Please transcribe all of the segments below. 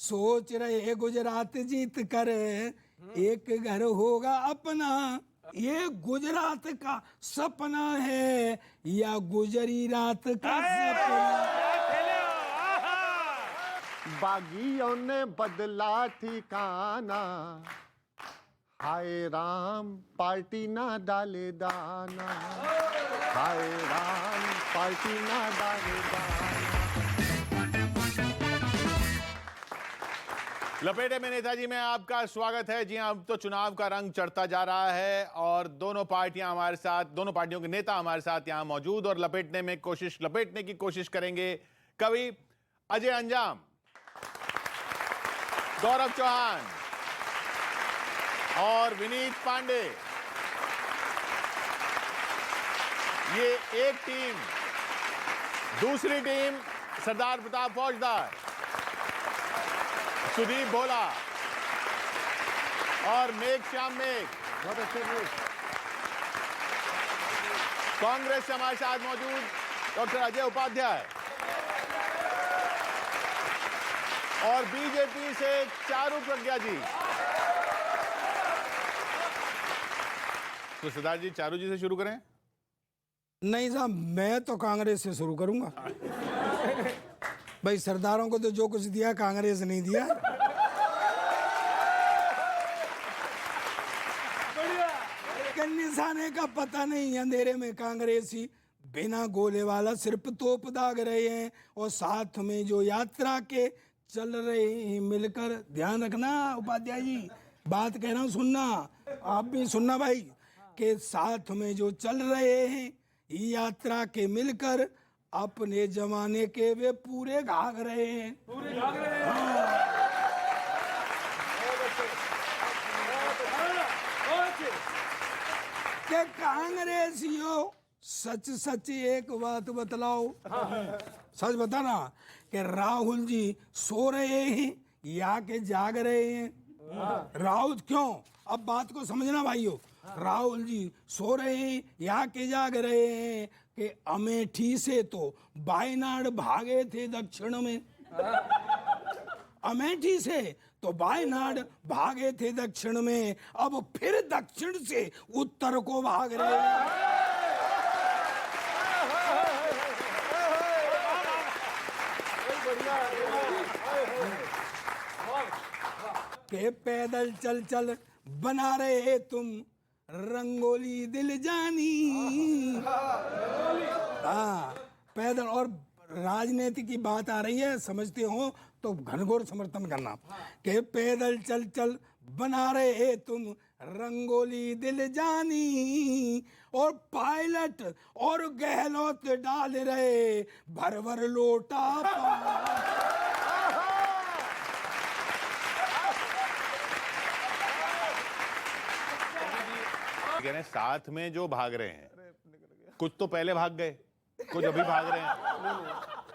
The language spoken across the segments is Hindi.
सोच रहे गुजरात जीत कर एक घर होगा अपना, ये गुजरात का सपना है या गुजरी रात का सपना। बागियों ने बदला ठिकाना, हाय राम पार्टी ना डाले दाना, हाय राम पार्टी ना डाले दाना। लपेटे में नेताजी में आपका स्वागत है। जी हां, अब तो चुनाव का रंग चढ़ता जा रहा है और दोनों पार्टियों के नेता हमारे साथ यहां मौजूद और लपेटने की कोशिश करेंगे। कवि अजय अंजाम, गौरव चौहान और विनीत पांडे, ये एक टीम। दूसरी टीम सरदार प्रताप फौजदार, सुदीप भोला और मेघ श्याम मेघ। कांग्रेस से हमारे साथ मौजूद डॉक्टर अजय उपाध्याय और बीजेपी से चारू प्रज्ञा जी। तो सरदार जी, चारू जी से शुरू करें? नहीं साहब, मैं तो कांग्रेस से शुरू करूंगा। भाई सरदारों को तो जो कुछ दिया कांग्रेस नहीं दिया। निशाने का पता नहीं, अंधेरे में कांग्रेसी बिना गोले वाला सिर्फ तोप दाग रहे हैं और साथ में जो यात्रा के चल रहे हैं मिलकर। ध्यान रखना उपाध्याय जी, बात कह रहा हूं, सुनना, आप भी सुनना भाई, के साथ में जो चल रहे हैं यात्रा के मिलकर अपने जमाने के वे पूरे घाघ रहे हैं। के कांग्रेसियों सच सच एक बात बतलाओ, सच बताना कि राहुल जी सो रहे हैं या के जाग रहे हैं। राहुल क्यों, अब बात को समझना भाइयों, राहुल जी सो रहे हैं या के जाग रहे हैं कि अमेठी से तो वायनाड भागे थे दक्षिण में। अमेठी से तो वायनाड भागे थे दक्षिण में, अब फिर दक्षिण से उत्तर को भाग रहे हैं। के पैदल चल चल बना रहे तुम रंगोली दिल जानी। हाँ, पैदल। और राजनीति की बात आ रही है, समझते हो तो घनघोर समर्थन करना। के पैदल चल चल बना रहे तुम रंगोली दिल जानी, और पायलट और गहलोत डाल रहे भर भर लोटा साथ में जो भाग रहे हैं, कुछ तो पहले भाग गए, कुछ अभी भाग रहे हैं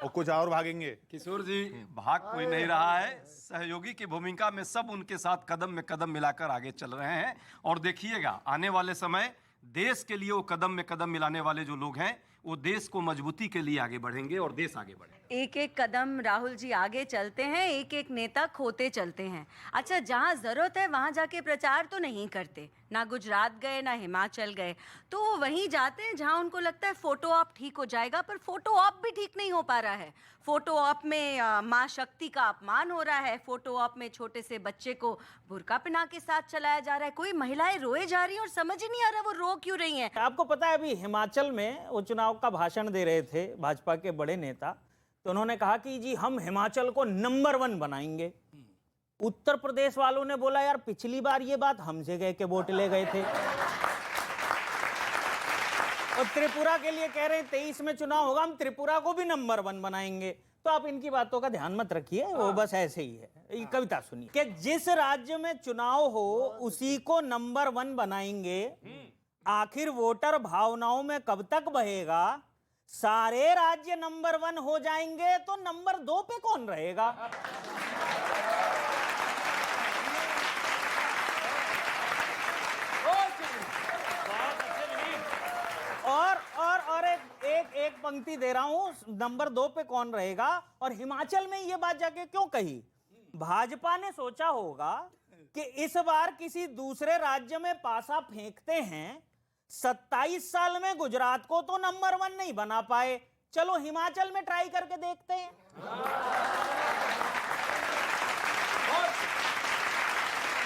और कुछ और भागेंगे। किशोर जी, भाग कोई नहीं रहा है, सहयोगी की भूमिका में सब उनके साथ कदम में कदम मिलाकर आगे चल रहे हैं। और देखिएगा, आने वाले समय देश के लिए वो कदम में कदम मिलाने वाले जो लोग हैं, वो देश को मजबूती के लिए आगे बढ़ेंगे और देश आगे बढ़ेगा। एक एक कदम राहुल जी आगे चलते हैं, एक एक नेता खोते चलते हैं। अच्छा, जहाँ जरूरत है वहाँ जाके प्रचार तो नहीं करते, ना गुजरात गए ना हिमाचल गए, तो वो वहीं जाते हैं जहाँ उनको लगता है फोटो ऑप ठीक हो जाएगा, पर फोटो ऑप भी ठीक नहीं हो पा रहा है। फोटो ऑप में माँ शक्ति का अपमान हो रहा है, फोटो ऑप में छोटे से बच्चे को बुर्का पहना के साथ चलाया जा रहा है, कोई महिलाएं रोए जा रही हैं और समझ ही नहीं आ रहा वो रो क्यों रही हैं। आपको पता है, अभी हिमाचल में वो चुनाव का भाषण दे रहे थे भाजपा के बड़े नेता, तो उन्होंने कहा कि जी हम हिमाचल को नंबर 1 बनाएंगे। उत्तर प्रदेश वालों ने बोला यार पिछली बार ये बात हमसे कह के वोट ले गए थे। और त्रिपुरा के लिए कह रहे हैं 23 में चुनाव होगा, हम त्रिपुरा को भी नंबर 1 बनाएंगे। तो आप इनकी बातों का ध्यान मत रखिए, वो बस ऐसे ही है। ये कविता सुनिए कि जिस राज्य में चुनाव हो उसी को नंबर 1 बनाएंगे। आखिर वोटर भावनाओं में कब तक बहेगा? सारे राज्य नंबर 1 हो जाएंगे तो नंबर 2 पे कौन रहेगा? और एक पंक्ति दे रहा हूं, नंबर 2 पे कौन रहेगा। और हिमाचल में ये बात जाके क्यों कही? भाजपा ने सोचा होगा कि इस बार किसी दूसरे राज्य में पासा फेंकते हैं, 27 साल में गुजरात को तो नंबर 1 नहीं बना पाए, चलो हिमाचल में ट्राई करके देखते हैं।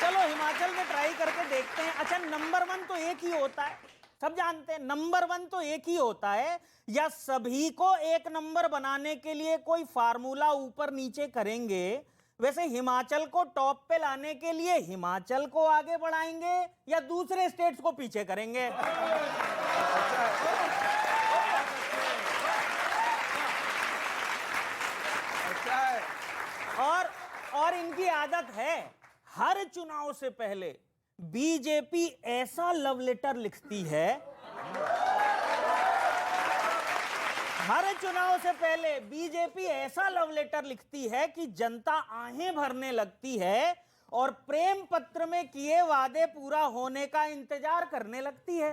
चलो हिमाचल में ट्राई करके देखते हैं। अच्छा, नंबर 1 तो एक ही होता है, सब जानते हैं नंबर 1 तो एक ही होता है, या सभी को एक नंबर बनाने के लिए कोई फार्मूला ऊपर नीचे करेंगे? वैसे हिमाचल को टॉप पे लाने के लिए हिमाचल को आगे बढ़ाएंगे या दूसरे स्टेट्स को पीछे करेंगे? और इनकी आदत है, हर चुनाव से पहले बीजेपी ऐसा लव लेटर लिखती है, हर चुनाव से पहले बीजेपी ऐसा लव लेटर लिखती है कि जनता आहें भरने लगती है और प्रेम पत्र में किए वादे पूरा होने का इंतजार करने लगती है।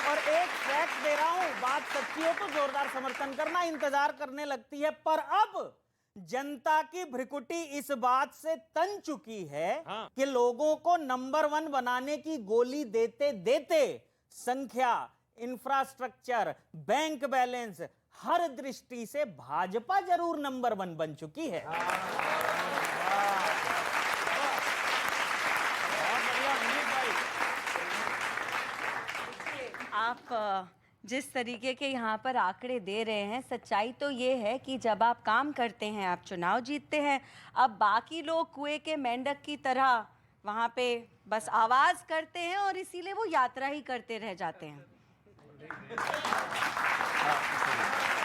और एक फैक्ट दे रहा हूं, बात सच्ची हो तो जोरदार समर्थन करना, इंतजार करने लगती है। पर अब जनता की भ्रिकुटी इस बात से तन चुकी है कि लोगों को नंबर 1 बनाने की गोली देते देते संख्या, इंफ्रास्ट्रक्चर, बैंक बैलेंस, हर दृष्टि से भाजपा जरूर नंबर 1 बन चुकी है। आप जिस तरीके के यहाँ पर आंकड़े दे रहे हैं, सच्चाई तो ये है कि जब आप काम करते हैं आप चुनाव जीतते हैं। अब बाकी लोग कुएं के मेंढक की तरह वहाँ पे बस आवाज करते हैं और इसीलिए वो यात्रा ही करते रह जाते हैं।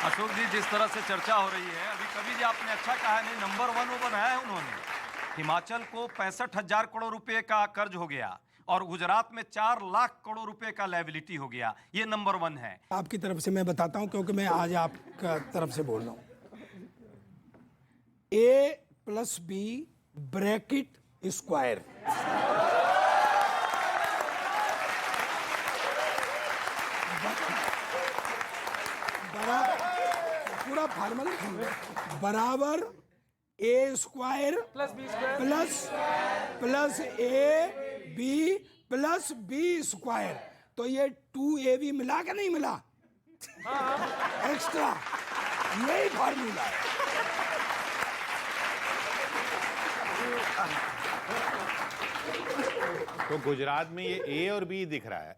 अशोक जी, जिस तरह से चर्चा हो रही है, अभी कभी जी आपने अच्छा कहा, नहीं नंबर 1 वो बनाया है उन्होंने। हिमाचल को 65,000 करोड़ रुपए का कर्ज हो गया और गुजरात में 4 लाख करोड़ रुपए का लायबिलिटी हो गया, ये नंबर 1 है। आपकी तरफ से मैं बताता हूं, क्योंकि मैं आज आपका तरफ से बोल रहा हूं। A+B ब्रैकेट स्क्वायर, पूरा फार्मूला बराबर A square plus AB plus B square. तो ये 2AB मिला के नहीं मिला, एक्स्ट्रा, यही फार्मूला है। तो गुजरात में ये ए और बी दिख रहा है,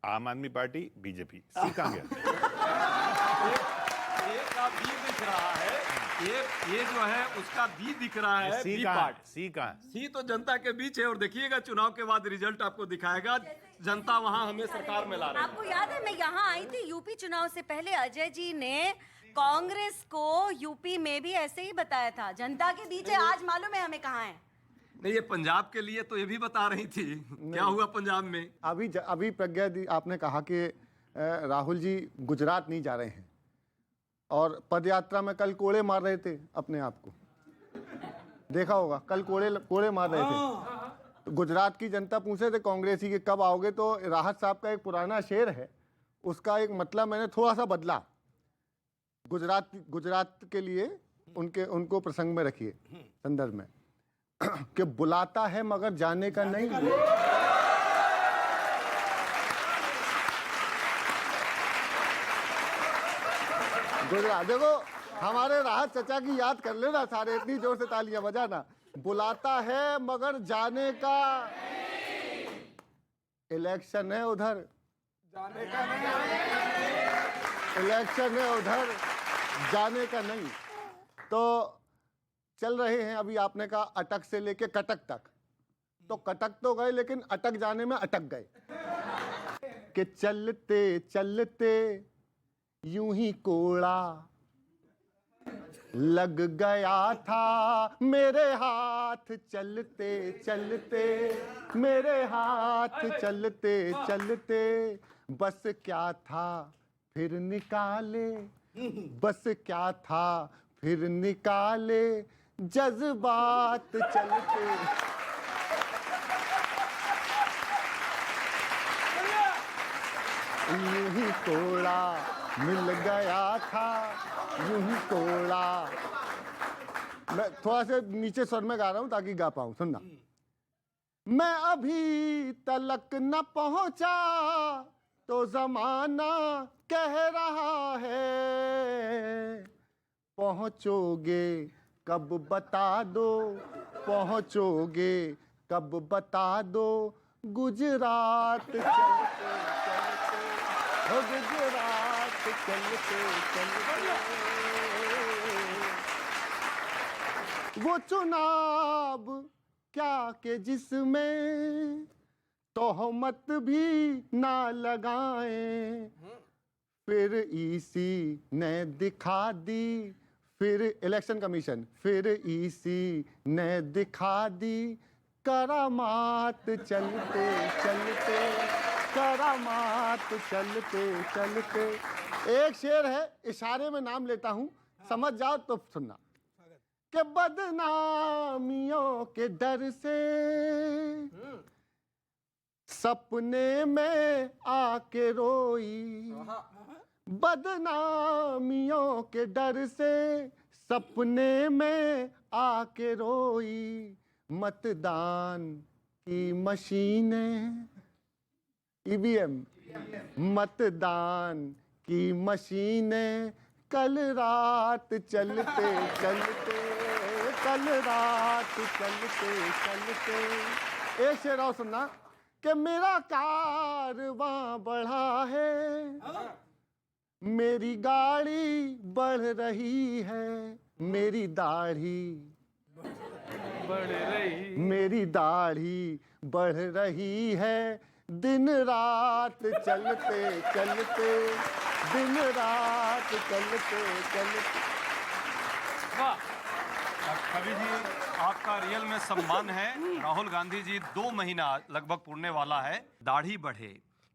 आम आदमी पार्टी, बीजेपी। सी कहां गया? ए का बी दिख रहा है, ये जो है उसका बी दिख रहा है। सी बी कहां? पार्ट, सी कहां? सी तो जनता के बीच है और देखिएगा चुनाव के बाद रिजल्ट आपको दिखाएगा, जनता वहां हमें सरकार में ला रही है। आपको याद है, मैं यहाँ आई थी यूपी चुनाव से पहले, अजय जी ने कांग्रेस को यूपी में भी ऐसे ही बताया था, जनता के बीच है। आज मालूम है हमें कहाँ है। नहीं, ये पंजाब के लिए तो ये भी बता रही थी, क्या हुआ पंजाब में। अभी प्रज्ञा दी आपने कहा कि राहुल जी गुजरात नहीं जा रहे हैं और पदयात्रा में कल कोड़े मार रहे थे अपने आप को, देखा होगा, कल कोड़े मार रहे थे। तो गुजरात की जनता पूछे थे कांग्रेसी के कब आओगे, तो राहत साहब का एक पुराना शेर है, उसका एक मतलब मैंने थोड़ा सा बदला, गुजरात के लिए उनको प्रसंग में रखिए संदर्भ में कि बुलाता है मगर जाने का नहीं। गुजरात देखो, हमारे राहत चचा की याद कर लेना सारे, इतनी जोर से तालियां बजाना। बुलाता है मगर जाने का, इलेक्शन है उधर, जाने का नहीं, इलेक्शन है उधर, जाने का नहीं। तो चल रहे हैं, अभी आपने कहा अटक से लेके कटक तक, तो कटक तो गए लेकिन अटक जाने में अटक गए कि चलते चलते यूं ही कोड़ा लग गया था मेरे हाथ, चलते चलते मेरे हाथ, चलते चलते बस क्या था फिर निकाले, बस क्या था फिर निकाले जज्बात चलते। यूं ही तोड़ा, मिल गया था यूं ही तोड़ा। मैं थोड़ा से नीचे स्वर में गा रहा हूं ताकि गा पाऊं, सुनना। मैं अभी तलक न पहुंचा तो जमाना कह रहा है, पहुंचोगे कब बता दो, पहुंचोगे कब बता दो, गुजरात चलते चलते, हो गुजरात चलते चलते। वो चुनाव क्या के जिसमें तोहमत भी ना लगाएं, फिर ईसी ने दिखा दी, फिर इलेक्शन कमीशन, फिर ईसी ने दिखा दी करामात चलते चलते, करामात चलते चलते। एक शेर है, इशारे में नाम लेता हूं, समझ जाओ तो सुनना। कि बदनामियों के डर से सपने में आके रोई, बदनामियों के डर से सपने में आके रोई, मतदान की मशीनें, ईवीएम, मतदान की मशीनें कल रात चलते चलते, कल रात चलते चलते। एक शेर और सुनना। कि मेरा कारवां बढ़ा है, मेरी गाड़ी बढ़ रही है, मेरी दाढ़ी बढ़ रही, मेरी दाढ़ी बढ़ रही है, दिन रात चलते चलते, दिन रात चलते चलते। कवि जी, आपका रियल में सम्मान है। राहुल गांधी जी 2 महीना लगभग पूरने वाला है। दाढ़ी बढ़े,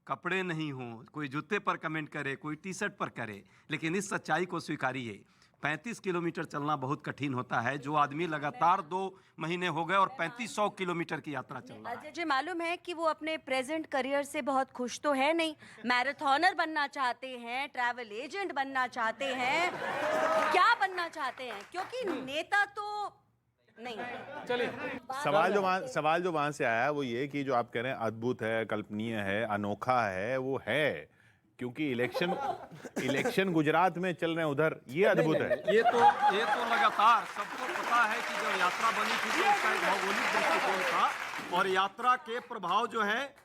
कपड़े नहीं हो, कोई जूते पर कमेंट करे, कोई टी शर्ट पर करे, लेकिन इस सच्चाई को स्वीकारिए, 35 किलोमीटर चलना बहुत कठिन होता है। जो आदमी लगातार 2 महीने हो गए और 3500 किलोमीटर की यात्रा चल रहा है। मुझे मालूम है कि वो अपने प्रेजेंट करियर से बहुत खुश तो है नहीं, मैराथनर बनना चाहते हैं, ट्रैवल एजेंट बनना चाहते हैं, क्या बनना चाहते हैं? क्योंकि नेता तो नहीं। चलिए, सवाल जो वहां से आया वो ये कि जो आप कह रहे हैं अद्भुत है, कल्पनीय है, अनोखा है, वो है क्योंकि इलेक्शन गुजरात में चल रहे हैं, उधर ये अद्भुत है। ये तो लगातार सबको पता है कि जब यात्रा बनी थी तो इसका एक भौगोलिक दृष्टिकोण था, और यात्रा के प्रभाव जो है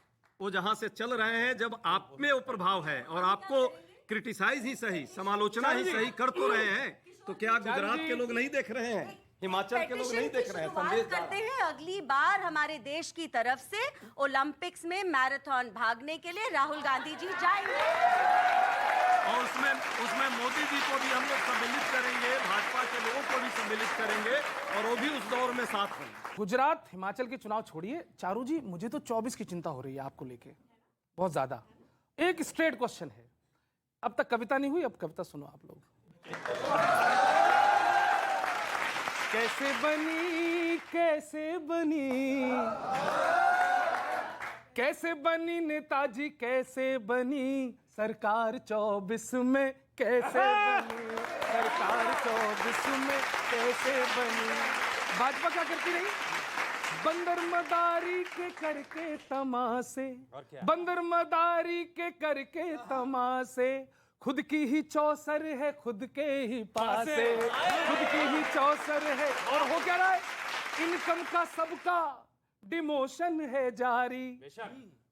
वो जहां से चल रहे हैं, जब आप में वो प्रभाव है और आपको क्रिटिसाइज ही सही, समालोचना ही सही कर तो रहे हैं, तो क्या गुजरात के लोग नहीं देख रहे हैं, हिमाचल के लोग नहीं देख रहे हैं? संदेश करते हैं अगली बार हमारे देश की तरफ से ओलंपिक्स में मैराथन भागने के लिए राहुल गांधी जी जाएंगे, और उसमें मोदी जी को भी हम लोग सम्मिलित करेंगे, भाजपा के लोगों को भी सम्मिलित करेंगे, और वो भी उस दौर में साथ होंगे। गुजरात हिमाचल के चुनाव छोड़िए, चारू जी मुझे तो 24 की चिंता हो रही है आपको लेके, बहुत ज्यादा। एक स्ट्रेट क्वेश्चन है, अब तक कविता नहीं हुई, अब कविता सुनो आप लोग। कैसे बनी, कैसे बनी, कैसे बनी नेताजी, कैसे बनी सरकार 24 में, कैसे बनी सरकार 24 में, कैसे बनी? भाजपा क्या करती रही? बंदर मदारी के करके तमाशे, बंदर मदारी के करके तमाशे, खुद की ही चौसर है खुद के ही पासे, खुद की ही चौसर है, और हो क्या रहा है? इनकम का सबका डिमोशन है जारी,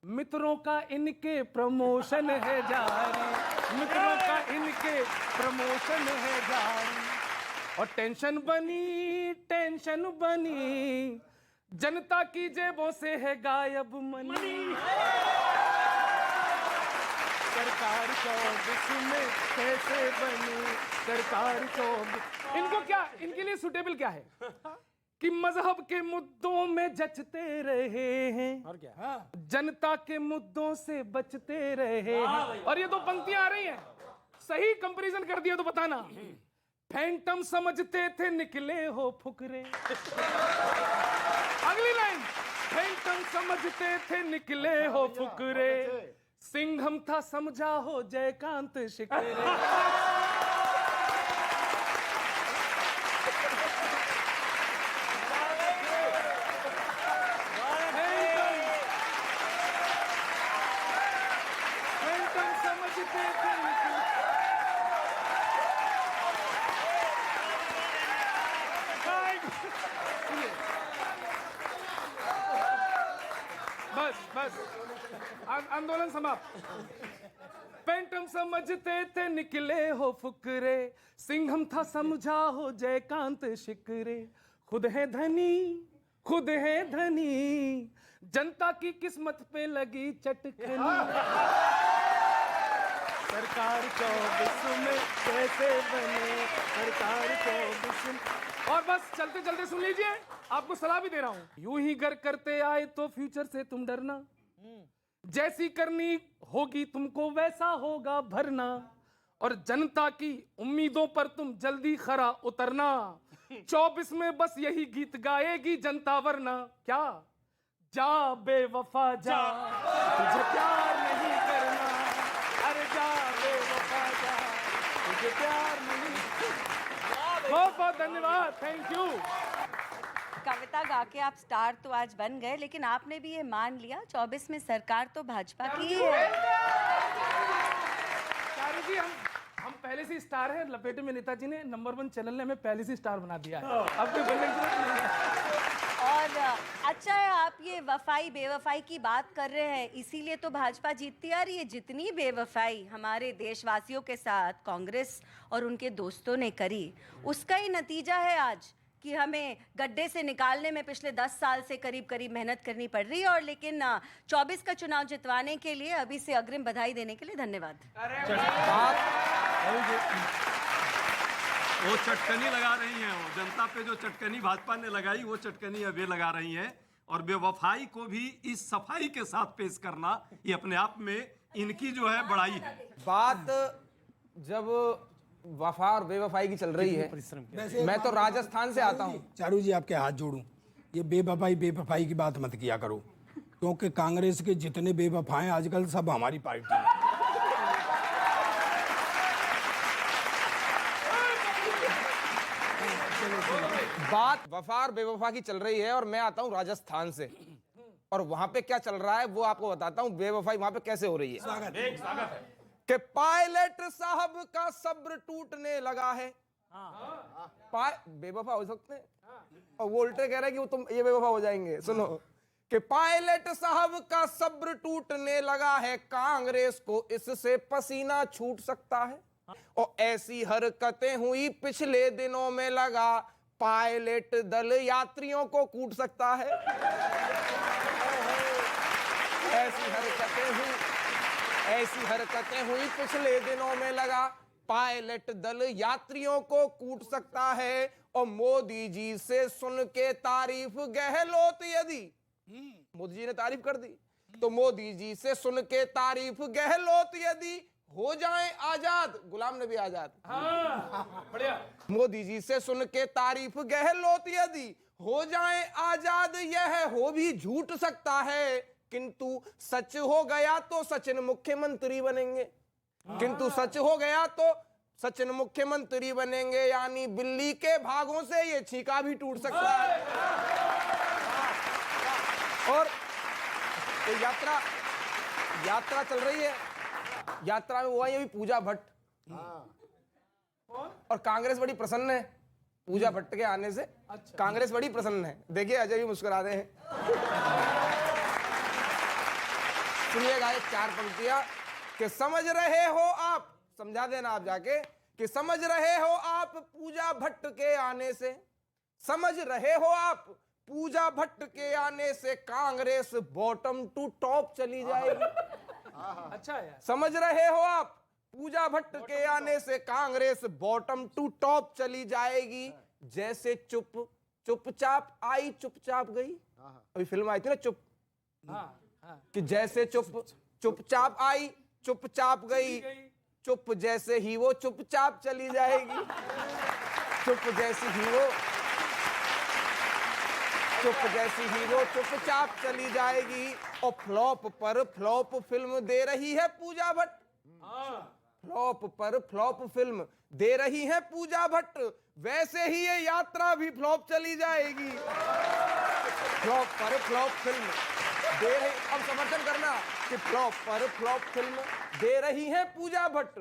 मित्रों का इनके प्रमोशन है जारी, मित्रों का इनके प्रमोशन है जारी, और टेंशन बनी, जनता की जेबों से है गायब मनी, सरकार 24 में कैसे बनी सरकार 24? इनको क्या, इनके लिए सुटेबल क्या है कि मजहब के मुद्दों में जचते रहे हैं, और क्या जनता के मुद्दों से बचते रहे हैं। और ये 2 पंक्तियां आ रही हैं, सही कंपैरिजन कर दिया तो बताना। फैंटम समझते थे निकले हो फुकरे, अगली लाइन, फैंटम समझते थे निकले हो फुकरे, सिंघम था समझा हो जयकांत शिकरे। बस बस आंदोलन समाप्त। पेंटम समझते थे निकले हो फुकरे, सिंघम था समझा हो जयकांत शिकरे। खुद है धनी, जनता की किस्मत पे लगी चटकनी। सरकार 24 में कैसे बने, सरकार 24 में। और बस चलते चलते सुन लीजिए, आपको सलाह भी दे रहा हूं। यूं ही गर करते आए तो फ्यूचर से तुम डरना, जैसी करनी होगी तुमको वैसा होगा भरना। और जनता की उम्मीदों पर तुम जल्दी खरा उतरना। 24 में बस यही गीत गाएगी जनता, वरना क्या जा बेवफा जा, तुझे प्यार नहीं करना। अरे जा बेवफा जा, तुझे प्यार नहीं। बहुत बहुत धन्यवाद, थैंक यू। कविता गा के आप स्टार तो आज बन गए, लेकिन आपने भी ये मान लिया 24 में सरकार तो भाजपा की ही है। चारू जी, हम पहले से स्टार हैं। लपेटे में नेताजी ने नंबर 1 चैनल ने हमें पहले से स्टार बना दिया है, अब कोई बनने की जरूरत नहीं है। और अच्छा है आप ये वफाई बेवफाई की बात कर रहे हैं, इसीलिए तो भाजपा जीतती आ रही है। जितनी बेवफाई हमारे देशवासियों के साथ कांग्रेस और उनके दोस्तों ने करी, उसका ही नतीजा है आज कि हमें गड्ढे से निकालने में पिछले 10 साल से करीब करीब मेहनत करनी पड़ रही है। और लेकिन 24 का चुनाव जितवाने के लिए अभी से अग्रिम बधाई देने के लिए धन्यवाद। वो चटकनी लगा रही हैं, वो जनता पे जो चटकनी भाजपा ने लगाई वो चटकनी अब ये लगा रही हैं। और बेवफाई को भी इस सफाई के साथ पेश करना, ये अपने आप में इनकी जो है बड़ाई है। बात जब वफा और बेवफाई की चल रही है, मैं तो राजस्थान से आता हूँ। चारू जी आपके हाथ जोड़ूं, ये बेवफाई की बात मत किया करो, क्योंकि कांग्रेस के जितने बेवफा हैं आजकल सब हमारी पार्टी में। बात वफा और बेवफा की चल रही है और मैं आता हूँ राजस्थान से, और वहां पे क्या चल रहा है वो आपको बताता हूँ। बेवफाई वहां पे कैसे हो रही है। स्वागत है। कि पायलट साहब का सब्र टूटने लगा है। बेवफा हो सकते हैं, और वो उल्टे कह रहे हैं कि वो तुम ये बेवफा हो जाएंगे। सुनो कि पायलट साहब का सब्र टूटने लगा है, कांग्रेस को इससे पसीना छूट सकता है। और ऐसी हरकतें हुई पिछले दिनों में, लगा पायलट दल यात्रियों को कूट सकता है। ऐसी हरकतें हुई पिछले दिनों में, लगा पायलट दल यात्रियों को कूट सकता है। और मोदी जी से सुन के तारीफ गहलोत यदि, मोदी जी ने तारीफ कर दी, तो मोदी जी से सुन के तारीफ गहलोत यदि हो जाए आजाद, गुलाम नबी आजाद। बढ़िया। मोदी जी से सुन के तारीफ गहलोत यदि हो जाए आजाद, यह हो भी झूठ सकता है, किंतु सच हो गया तो सचिन मुख्यमंत्री बनेंगे। किंतु सच हो गया तो सचिन मुख्यमंत्री बनेंगे, यानी बिल्ली के भागों से ये छीका भी टूट सकता है। और तो यात्रा चल रही है, यात्रा में हुआ ये भी पूजा भट्ट, और कांग्रेस बड़ी प्रसन्न है पूजा भट्ट के आने से। कांग्रेस बड़ी प्रसन्न है। देखिए अजय भी मुस्कुरा रहे हैं। सुनिएगा एक 4 पंक्तियां कि समझ रहे हो आप, समझा देना आप जाके, कि समझ रहे हो आप पूजा भट्ट के आने से, समझ रहे हो आप पूजा भट्ट के आने से कांग्रेस बॉटम टू टॉप चली जाएगी। अच्छा यार, समझ रहे हो आप पूजा भट्ट के आने से कांग्रेस बॉटम टू टॉप चली जाएगी। जैसे चुपचाप आई चुपचाप गई, अभी फिल्म आई थी ना चुप, कि जैसे चुपचाप आई चुपचाप गई, चुप जैसे ही वो चुपचाप चली जाएगी। चुप जैसी ही वो चुप जैसी हीरो चुपचाप चली जाएगी। और फ्लॉप पर फ्लॉप फिल्म दे रही है पूजा भट्ट। फ्लॉप पर फ्लॉप फिल्म दे रही है पूजा भट्ट, वैसे ही ये यात्रा भी फ्लॉप चली जाएगी। फ्लॉप पर फ्लॉप फिल्म दे रही, अब समर्थन करना कि फ्लॉप पर फ्लॉप फिल्म दे रही है पूजा भट्ट,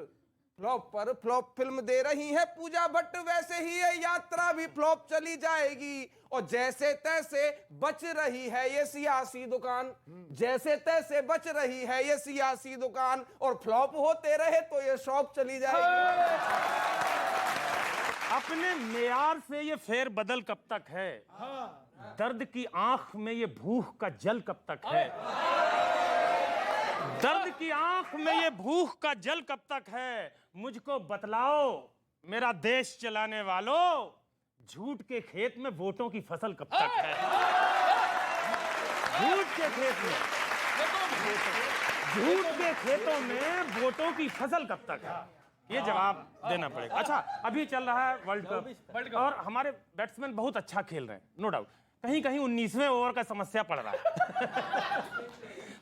फ्लॉप पर फ्लॉप फिल्म दे रही है पूजा भट्ट, वैसे ही ये यात्रा भी फ्लॉप चली जाएगी। और जैसे तैसे बच रही है ये सियासी दुकान, जैसे तैसे बच रही है ये सियासी दुकान, और फ्लॉप होते रहे तो ये शॉप चली जाएगी। अपने मेयार से ये फेर बदल कब तक है? दर्द की आंख में ये भूख का जल कब तक है? दर्द की आंख में ये भूख का जल कब तक है? मुझको बतलाओ मेरा देश चलाने वालों, झूठ के खेत में वोटों की फसल कब तक है? झूठ के खेत में, झूठ के खेतों में वोटों की फसल कब तक है? ये जवाब देना पड़ेगा। अच्छा, अभी चल रहा है वर्ल्ड कप और हमारे बैट्समैन बहुत अच्छा खेल रहे हैं, नो डाउट। कहीं कहीं 19वें ओवर का समस्या पड़ रहा है।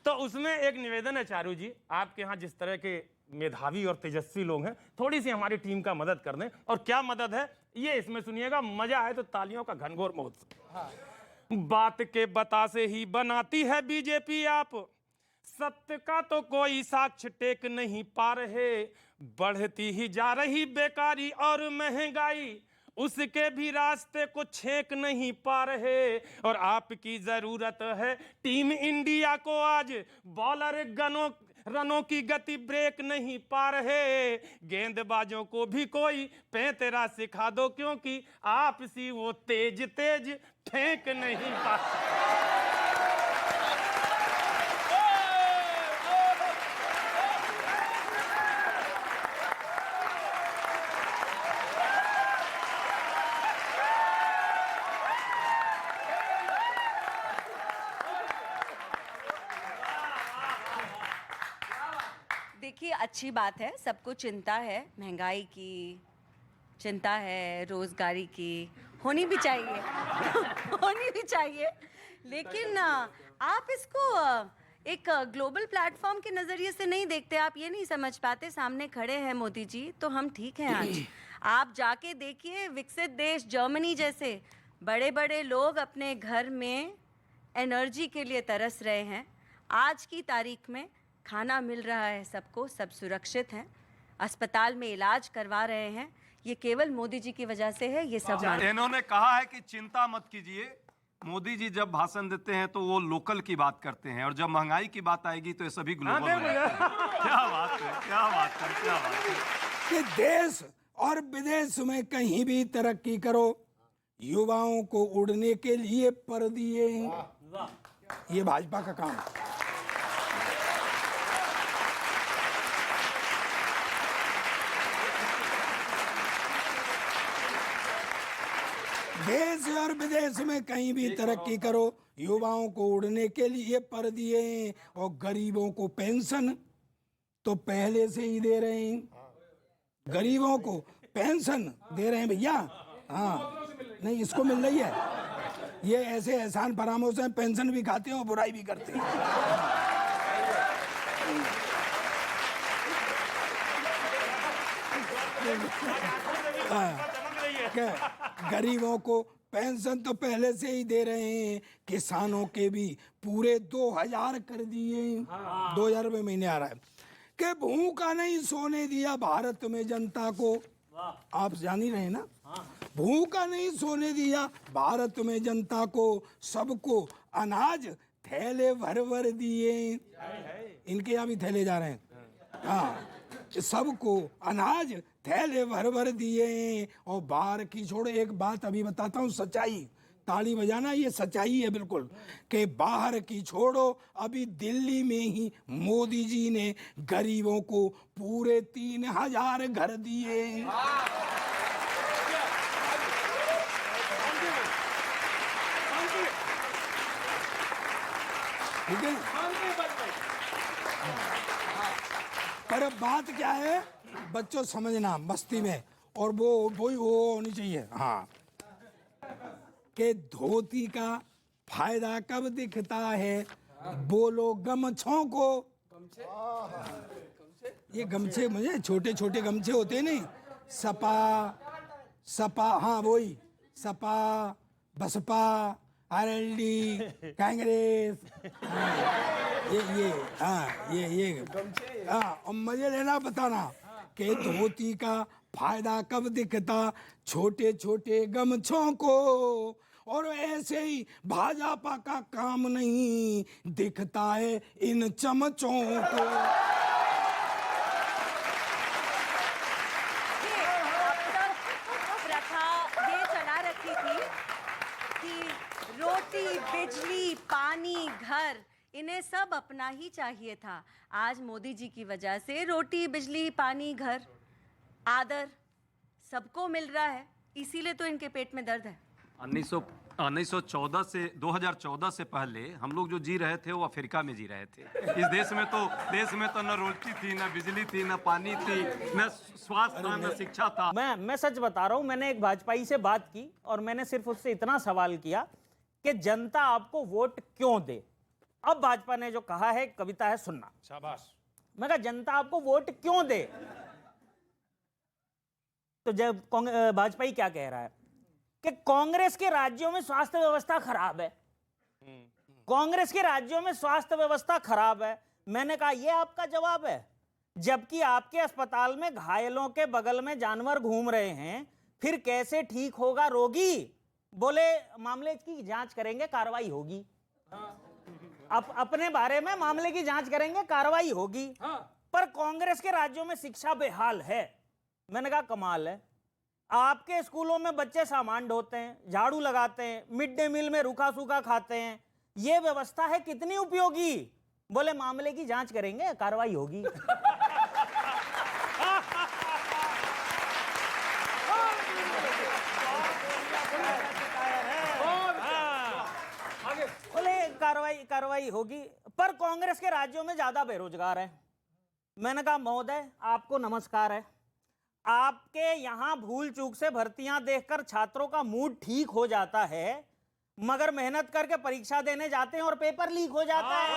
तो उसमें एक निवेदन है चारू जी, आपके यहाँ जिस तरह के मेधावी और तेजस्वी लोग हैं, थोड़ी सी हमारी टीम का मदद कर दें। और क्या मदद है ये इसमें सुनिएगा, मजा आए तो तालियों का घनघोर महोत्सव। बात के बता से ही बनाती है बीजेपी आप, सत्य का तो कोई साक्ष्य टेक नहीं पा रहे, बढ़ती ही जा रही बेकारी और महंगाई, उसके भी रास्ते को छेक नहीं पा रहे। और आपकी जरूरत है टीम इंडिया को आज, बॉलर रनों की गति ब्रेक नहीं पा रहे, गेंदबाजों को भी कोई पैंतरा सिखा दो, क्योंकि आपसी वो तेज तेज फेंक नहीं पाते। देखिए, अच्छी बात है, सबको चिंता है, महंगाई की चिंता है, रोजगारी की होनी भी चाहिए। होनी भी चाहिए, लेकिन आप इसको एक ग्लोबल प्लेटफॉर्म के नज़रिए से नहीं देखते। आप ये नहीं समझ पाते, सामने खड़े हैं मोदी जी तो हम ठीक हैं आज। आप जाके देखिए विकसित देश जर्मनी जैसे, बड़े बड़े लोग अपने घर में एनर्जी के लिए तरस रहे हैं। आज की तारीख में खाना मिल रहा है सबको, सब सुरक्षित हैं, अस्पताल में इलाज करवा रहे हैं। ये केवल मोदी जी की वजह से है, ये सब इन्होंने कहा है कि चिंता मत कीजिए। मोदी जी जब भाषण देते हैं तो वो लोकल की बात करते हैं, और जब महंगाई की बात आएगी तो ये सभी ग्लोबल। क्या बात है, क्या बात है, क्या बात है। कि देश और विदेश में कहीं भी तरक्की करो, युवाओं को उड़ने के लिए पर दिए, ये भाजपा का काम है। देश और विदेश में कहीं भी तरक्की करो, युवाओं को उड़ने के लिए पर दिए, और गरीबों को पेंशन तो पहले से ही दे रहे हैं। गरीबों को पेंशन दे रहे हैं भैया। हाँ, नहीं इसको मिल रही है। ये ऐसे एहसान फरामोश हैं, पेंशन भी खाते हैं और बुराई भी करते हैं। गरीबों को पेंशन तो पहले से ही दे रहे हैं, किसानों के भी पूरे 2000 कर दिए, 2000 रुपये महीने आ रहा है। कि भूखा नहीं सोने दिया भारत में जनता को, आप जान ही रहे ना, भूखा नहीं सोने दिया भारत में जनता को, सबको अनाज थैले भर भर दिए। इनके यहाँ भी थैले जा रहे हैं। हाँ, सबको अनाज थैले भर भर दिए। और बाहर की छोड़ो, एक बात अभी बताता हूँ, सच्चाई, ताली बजाना, ये सच्चाई है बिल्कुल, कि बाहर की छोड़ो, अभी दिल्ली में ही मोदी जी ने गरीबों को पूरे 3000 घर दिए। ठीक है, पर अब बात क्या है, बच्चों समझना मस्ती में, और वो होनी चाहिए। हाँ, कि धोती का फायदा कब दिखता है, बोलो गमछों को। ये गमछे मुझे छोटे छोटे गमछे होते हैं नहीं, सपा सपा, हाँ वही सपा बसपा आरएलडी कांग्रेस, ये हाँ। और मुझे लेना बताना कि धोती का फायदा कब दिखता छोटे छोटे गमछों को, और ऐसे ही भाजपा का काम नहीं दिखता है इन चमचों को। ये चला रखी थी कि रोटी बिजली पानी घर इन्हें सब अपना ही चाहिए था। आज मोदी जी की वजह से रोटी बिजली पानी घर आदर सबको मिल रहा है, इसीलिए तो इनके पेट में दर्द है। 1914 से 2014 से पहले हम लोग जो जी रहे थे वो अफ्रीका में जी रहे थे। इस देश में तो न रोटी थी, न बिजली थी, न पानी थी, न स्वास्थ्य था, न शिक्षा था। मैं सच बता रहा हूं, मैंने एक भाजपाई से बात की और मैंने सिर्फ उससे इतना सवाल किया कि जनता आपको वोट क्यों दे। अब भाजपा ने जो कहा है, कविता है, सुनना। शाबाश। मैं कहा जनता आपको वोट क्यों दे, तो जब भाजपाई क्या कह रहा है कि कांग्रेस के राज्यों में स्वास्थ्य व्यवस्था खराब है, कांग्रेस के राज्यों में स्वास्थ्य व्यवस्था खराब है। मैंने कहा यह आपका जवाब है, जबकि आपके अस्पताल में घायलों के बगल में जानवर घूम रहे हैं, फिर कैसे ठीक होगा रोगी? बोले मामले की जांच करेंगे, कार्रवाई होगी। अपने बारे में मामले की जांच करेंगे, कार्रवाई होगी। पर कांग्रेस के राज्यों में शिक्षा बेहाल है। मैंने कहा कमाल है, आपके स्कूलों में बच्चे सामान ढोते हैं, झाड़ू लगाते हैं, मिड डे मील में रूखा सूखा खाते हैं, ये व्यवस्था है कितनी उपयोगी? बोले मामले की जांच करेंगे, कार्रवाई होगी। बोले कार्रवाई होगी, पर कांग्रेस के राज्यों में ज्यादा बेरोजगार है। मैंने कहा महोदय आपको नमस्कार है, आपके यहां भूल चूक से भर्तियां देखकर छात्रों का मूड ठीक हो जाता है, मगर मेहनत करके परीक्षा देने जाते हैं और पेपर लीक हो जाता है।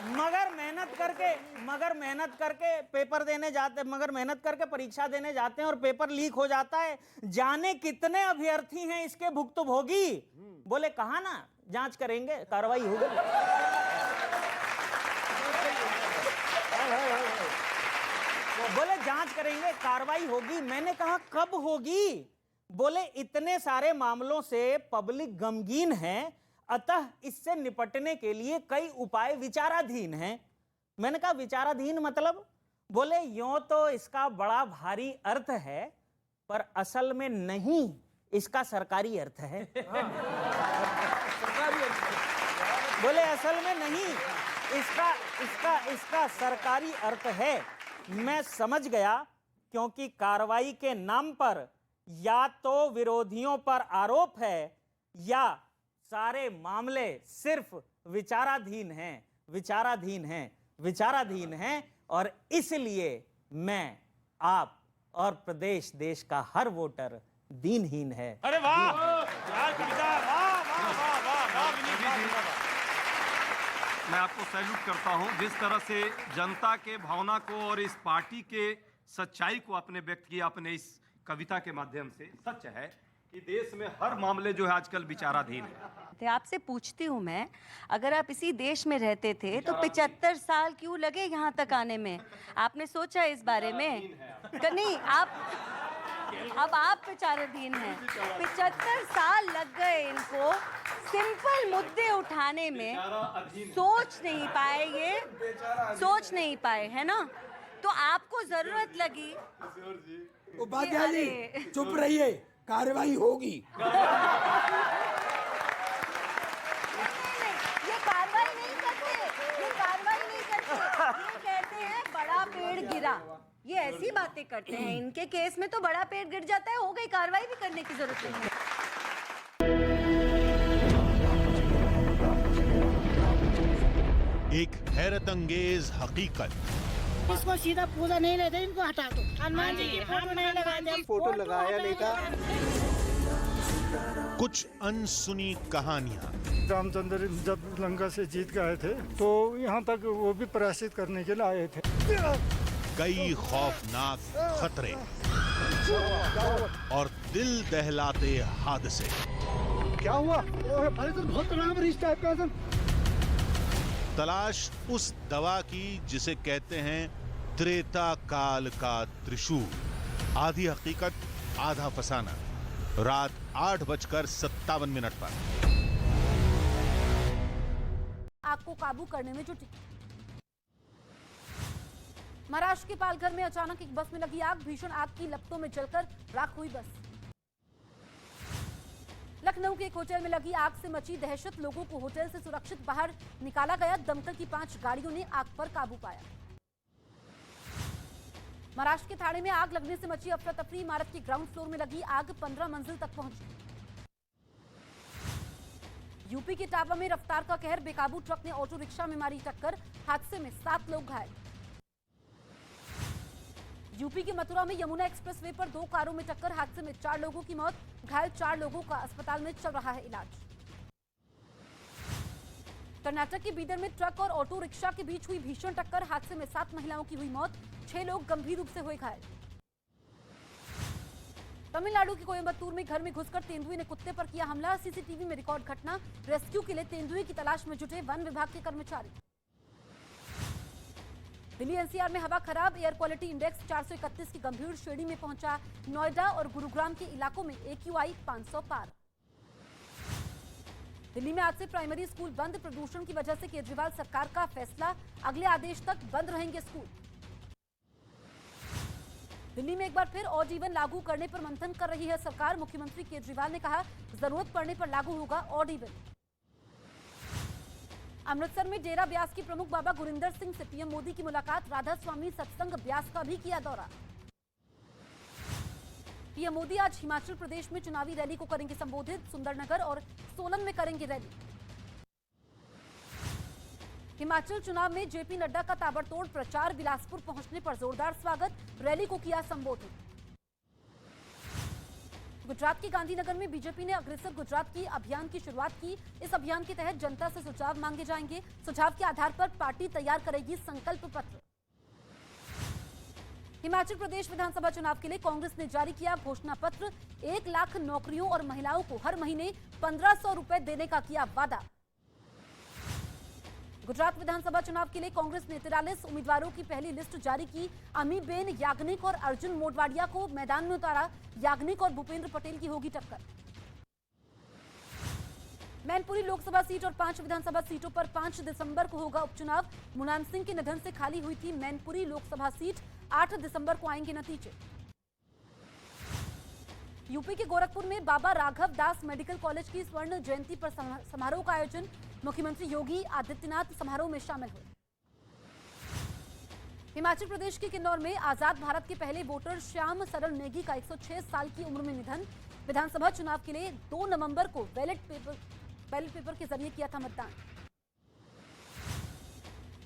मगर मेहनत करके पेपर देने जाते, मगर मेहनत करके परीक्षा देने जाते हैं और पेपर लीक हो जाता है। जाने कितने अभ्यर्थी हैं इसके भुक्तभोगी? बोले कहा ना जांच करेंगे, कार्रवाई होगी। बोले जांच करेंगे, कार्रवाई होगी। मैंने कहा कब होगी? बोले इतने सारे मामलों से पब्लिक गमगीन है, अतः इससे निपटने के लिए कई उपाय विचाराधीन हैं। मैंने कहा विचाराधीन मतलब? बोले यूं तो इसका बड़ा भारी अर्थ है, पर असल में नहीं, इसका सरकारी अर्थ है। बोले असल में नहीं, इसका सरकारी अर्थ है। मैं समझ गया, क्योंकि कार्रवाई के नाम पर या तो विरोधियों पर आरोप है या सारे मामले सिर्फ विचाराधीन हैं, और इसलिए मैं, आप और प्रदेश देश का हर वोटर दीनहीन है। अरे वाह यार कविता, वाह वाह वाह वाह वाह विनीत जी। मैं आपको सैल्यूट करता हूं, जिस तरह से जनता के भावना को और इस पार्टी के सच्चाई को आपने व्यक्त किया अपने इस कविता के माध्यम से। सच है कि देश में हर मामले जो है आजकल विचाराधीन है। आपसे पूछती हूँ मैं, अगर आप इसी देश में रहते थे तो 75 साल क्यों लगे यहाँ तक आने में? आपने सोचा इस बारे में? नहीं, अब आप विचाराधीन हैं। 75 साल लग गए इनको सिंपल मुद्दे उठाने में, सोच नहीं पाए, है ना? तो आपको जरूरत लगी। उपाध्याय जी चुप रहिए, कार्रवाई होगी। ये कार्रवाई नहीं करते, ये कहते हैं बड़ा पेड़ गिरा। ये ऐसी बातें करते हैं, इनके केस में तो बड़ा पेड़ गिर जाता है, हो गई, कार्रवाई भी करने की जरूरत नहीं है। एक हैरत अंगेज हकीकत, इसको सीधा पूजा नहीं लेते, इनको हटा दो। हनुमान जी की फोटो नहीं लगाते, फोटो लगाया नहीं था। कुछ अनसुनी कहानियां। रामचंद्र जब लंका से जीत गए थे तो यहाँ तक वो भी प्रायश्चित करने के लिए आए थे। कई खौफनाक खतरे और दिल दहलाते हादसे। क्या हुआ? अरे तो बहुत बड़ा रिश्ता टाइप का। तलाश उस दवा की जिसे कहते हैं त्रेता काल का त्रिशूल। आधी हकीकत आधा फसाना। रात 8:57 पर। आग को काबू करने में जुटी। महाराष्ट्र के पालघर में अचानक एक बस में लगी आग। भीषण आग की लपटों में जलकर राख हुई बस। लखनऊ के एक होटल में लगी आग से मची दहशत। लोगों को होटल से सुरक्षित बाहर निकाला गया। दमकल की 5 गाड़ियों ने आग पर काबू पाया। महाराष्ट्र के थाने में आग लगने से मची अफरा तफरी। इमारत के ग्राउंड फ्लोर में लगी आग 15 मंजिल तक पहुंची। यूपी के टावा में रफ्तार का कहर। बेकाबू ट्रक ने ऑटो रिक्शा में मारी टक्कर। हादसे में 7 लोग घायल। यूपी के मथुरा में यमुना एक्सप्रेसवे पर 2 कारों में टक्कर। हादसे में 4 लोगों की मौत। घायल 4 लोगों का अस्पताल में चल रहा है इलाज। कर्नाटक के बीदर में ट्रक और ऑटो रिक्शा के बीच हुई भीषण टक्कर। हादसे में 7 महिलाओं की हुई मौत। 6 लोग गंभीर रूप से हुए घायल। तमिलनाडु के कोयम्बतूर में घर में घुसकर तेंदुए ने कुत्ते पर किया हमला। सीसीटीवी में रिकॉर्ड घटना। रेस्क्यू के लिए तेंदुए की तलाश में जुटे वन विभाग के कर्मचारी। दिल्ली एनसीआर में हवा खराब। एयर क्वालिटी इंडेक्स 431 की गंभीर श्रेणी में पहुंचा। नोएडा और गुरुग्राम के इलाकों में AQI 500 पार। दिल्ली में आज से प्राइमरी स्कूल बंद। प्रदूषण की वजह से केजरीवाल सरकार का फैसला। अगले आदेश तक बंद रहेंगे स्कूल। दिल्ली में एक बार फिर ऑड इवन लागू करने पर मंथन कर रही है सरकार। मुख्यमंत्री केजरीवाल ने कहा जरूरत पड़ने पर लागू होगा ऑड इवन। अमृतसर में डेरा ब्यास की प्रमुख बाबा गुरिंदर सिंह से पीएम मोदी की मुलाकात। राधा स्वामी सत्संग ब्यास का भी किया दौरा। पीएम मोदी आज हिमाचल प्रदेश में चुनावी रैली को करेंगे संबोधित। सुंदरनगर और सोलन में करेंगे रैली। हिमाचल चुनाव में जेपी नड्डा का ताबड़तोड़ प्रचार। बिलासपुर पहुंचने पर जोरदार स्वागत। रैली को किया संबोधित। गुजरात के गांधीनगर में बीजेपी ने अग्रेसर गुजरात की अभियान की शुरुआत की। इस अभियान के तहत जनता से सुझाव मांगे जाएंगे। सुझाव के आधार पर पार्टी तैयार करेगी संकल्प पत्र। हिमाचल प्रदेश विधानसभा चुनाव के लिए कांग्रेस ने जारी किया घोषणा पत्र। 1 लाख नौकरियों और महिलाओं को हर महीने 1500 रुपए देने का किया वादा। गुजरात विधानसभा चुनाव के लिए कांग्रेस ने 43 उम्मीदवारों की पहली लिस्ट जारी की। अमीबेन याग्निक और अर्जुन मोडवाडिया को मैदान में उतारा। याग्निक और भूपेंद्र पटेल की होगी टक्कर। मैनपुरी लोकसभा सीट और 5 विधानसभा सीटों पर 5 दिसंबर को होगा उपचुनाव। मुलायम सिंह के निधन से खाली हुई थी मैनपुरी लोकसभा सीट। 8 दिसंबर को आएंगे नतीजे। यूपी के गोरखपुर में बाबा राघव दास मेडिकल कॉलेज की स्वर्ण जयंती पर समारोह का आयोजन। मुख्यमंत्री योगी आदित्यनाथ समारोह में शामिल हुए। हिमाचल प्रदेश के किन्नौर में आजाद भारत के पहले वोटर श्याम सरल नेगी का 106 साल की उम्र में निधन। विधानसभा चुनाव के लिए 2 नवंबर को बैलेट पेपर के जरिए किया था मतदान।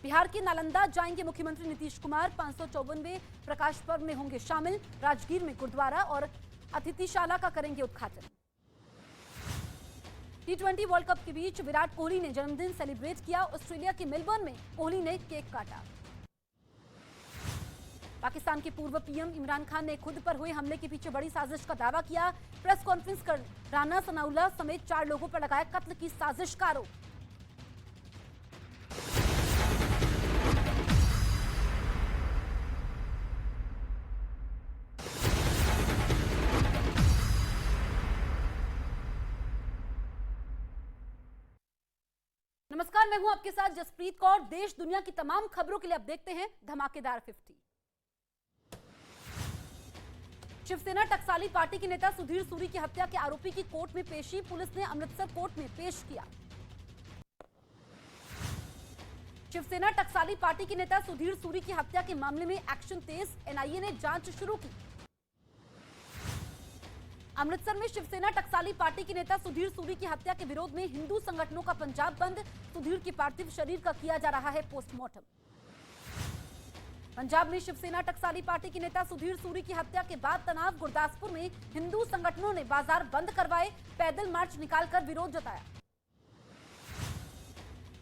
बिहार के नालंदा जाएंगे मुख्यमंत्री नीतीश कुमार। 554वें प्रकाश पर्व में होंगे शामिल। राजगीर में गुरुद्वारा और अतिथिशाला का करेंगे उद्घाटन। T20 वर्ल्ड कप के बीच विराट कोहली ने जन्मदिन सेलिब्रेट किया। ऑस्ट्रेलिया के मेलबर्न में कोहली ने केक काटा। पाकिस्तान के पूर्व पीएम इमरान खान ने खुद पर हुए हमले के पीछे बड़ी साजिश का दावा किया। प्रेस कॉन्फ्रेंस कर राना सनाउल्लाह समेत 4 लोगों पर लगाया कत्ल की साजिश का आरोप। नमस्कार, मैं हूं आपके साथ जसप्रीत कौर। देश दुनिया की तमाम खबरों के लिए अब देखते हैं धमाकेदार 50। शिवसेना टकसाली पार्टी के नेता सुधीर सूरी की हत्या के आरोपी की कोर्ट में पेशी। पुलिस ने अमृतसर कोर्ट में पेश किया। शिवसेना टकसाली पार्टी के नेता सुधीर सूरी की हत्या के मामले में एक्शन तेज। एनआईए ने जांच शुरू की। अमृतसर में शिवसेना टकसाली पार्टी के नेता सुधीर सूरी की हत्या के विरोध में हिंदू संगठनों का पंजाब बंद। सुधीर के पार्थिव शरीर का किया जा रहा है पोस्टमार्टम। पंजाब में शिवसेना टकसाली पार्टी के नेता सुधीर सूरी की हत्या के बाद तनाव। गुरदासपुर में हिंदू संगठनों ने बाजार बंद करवाए, पैदल मार्च निकालकर विरोध जताया।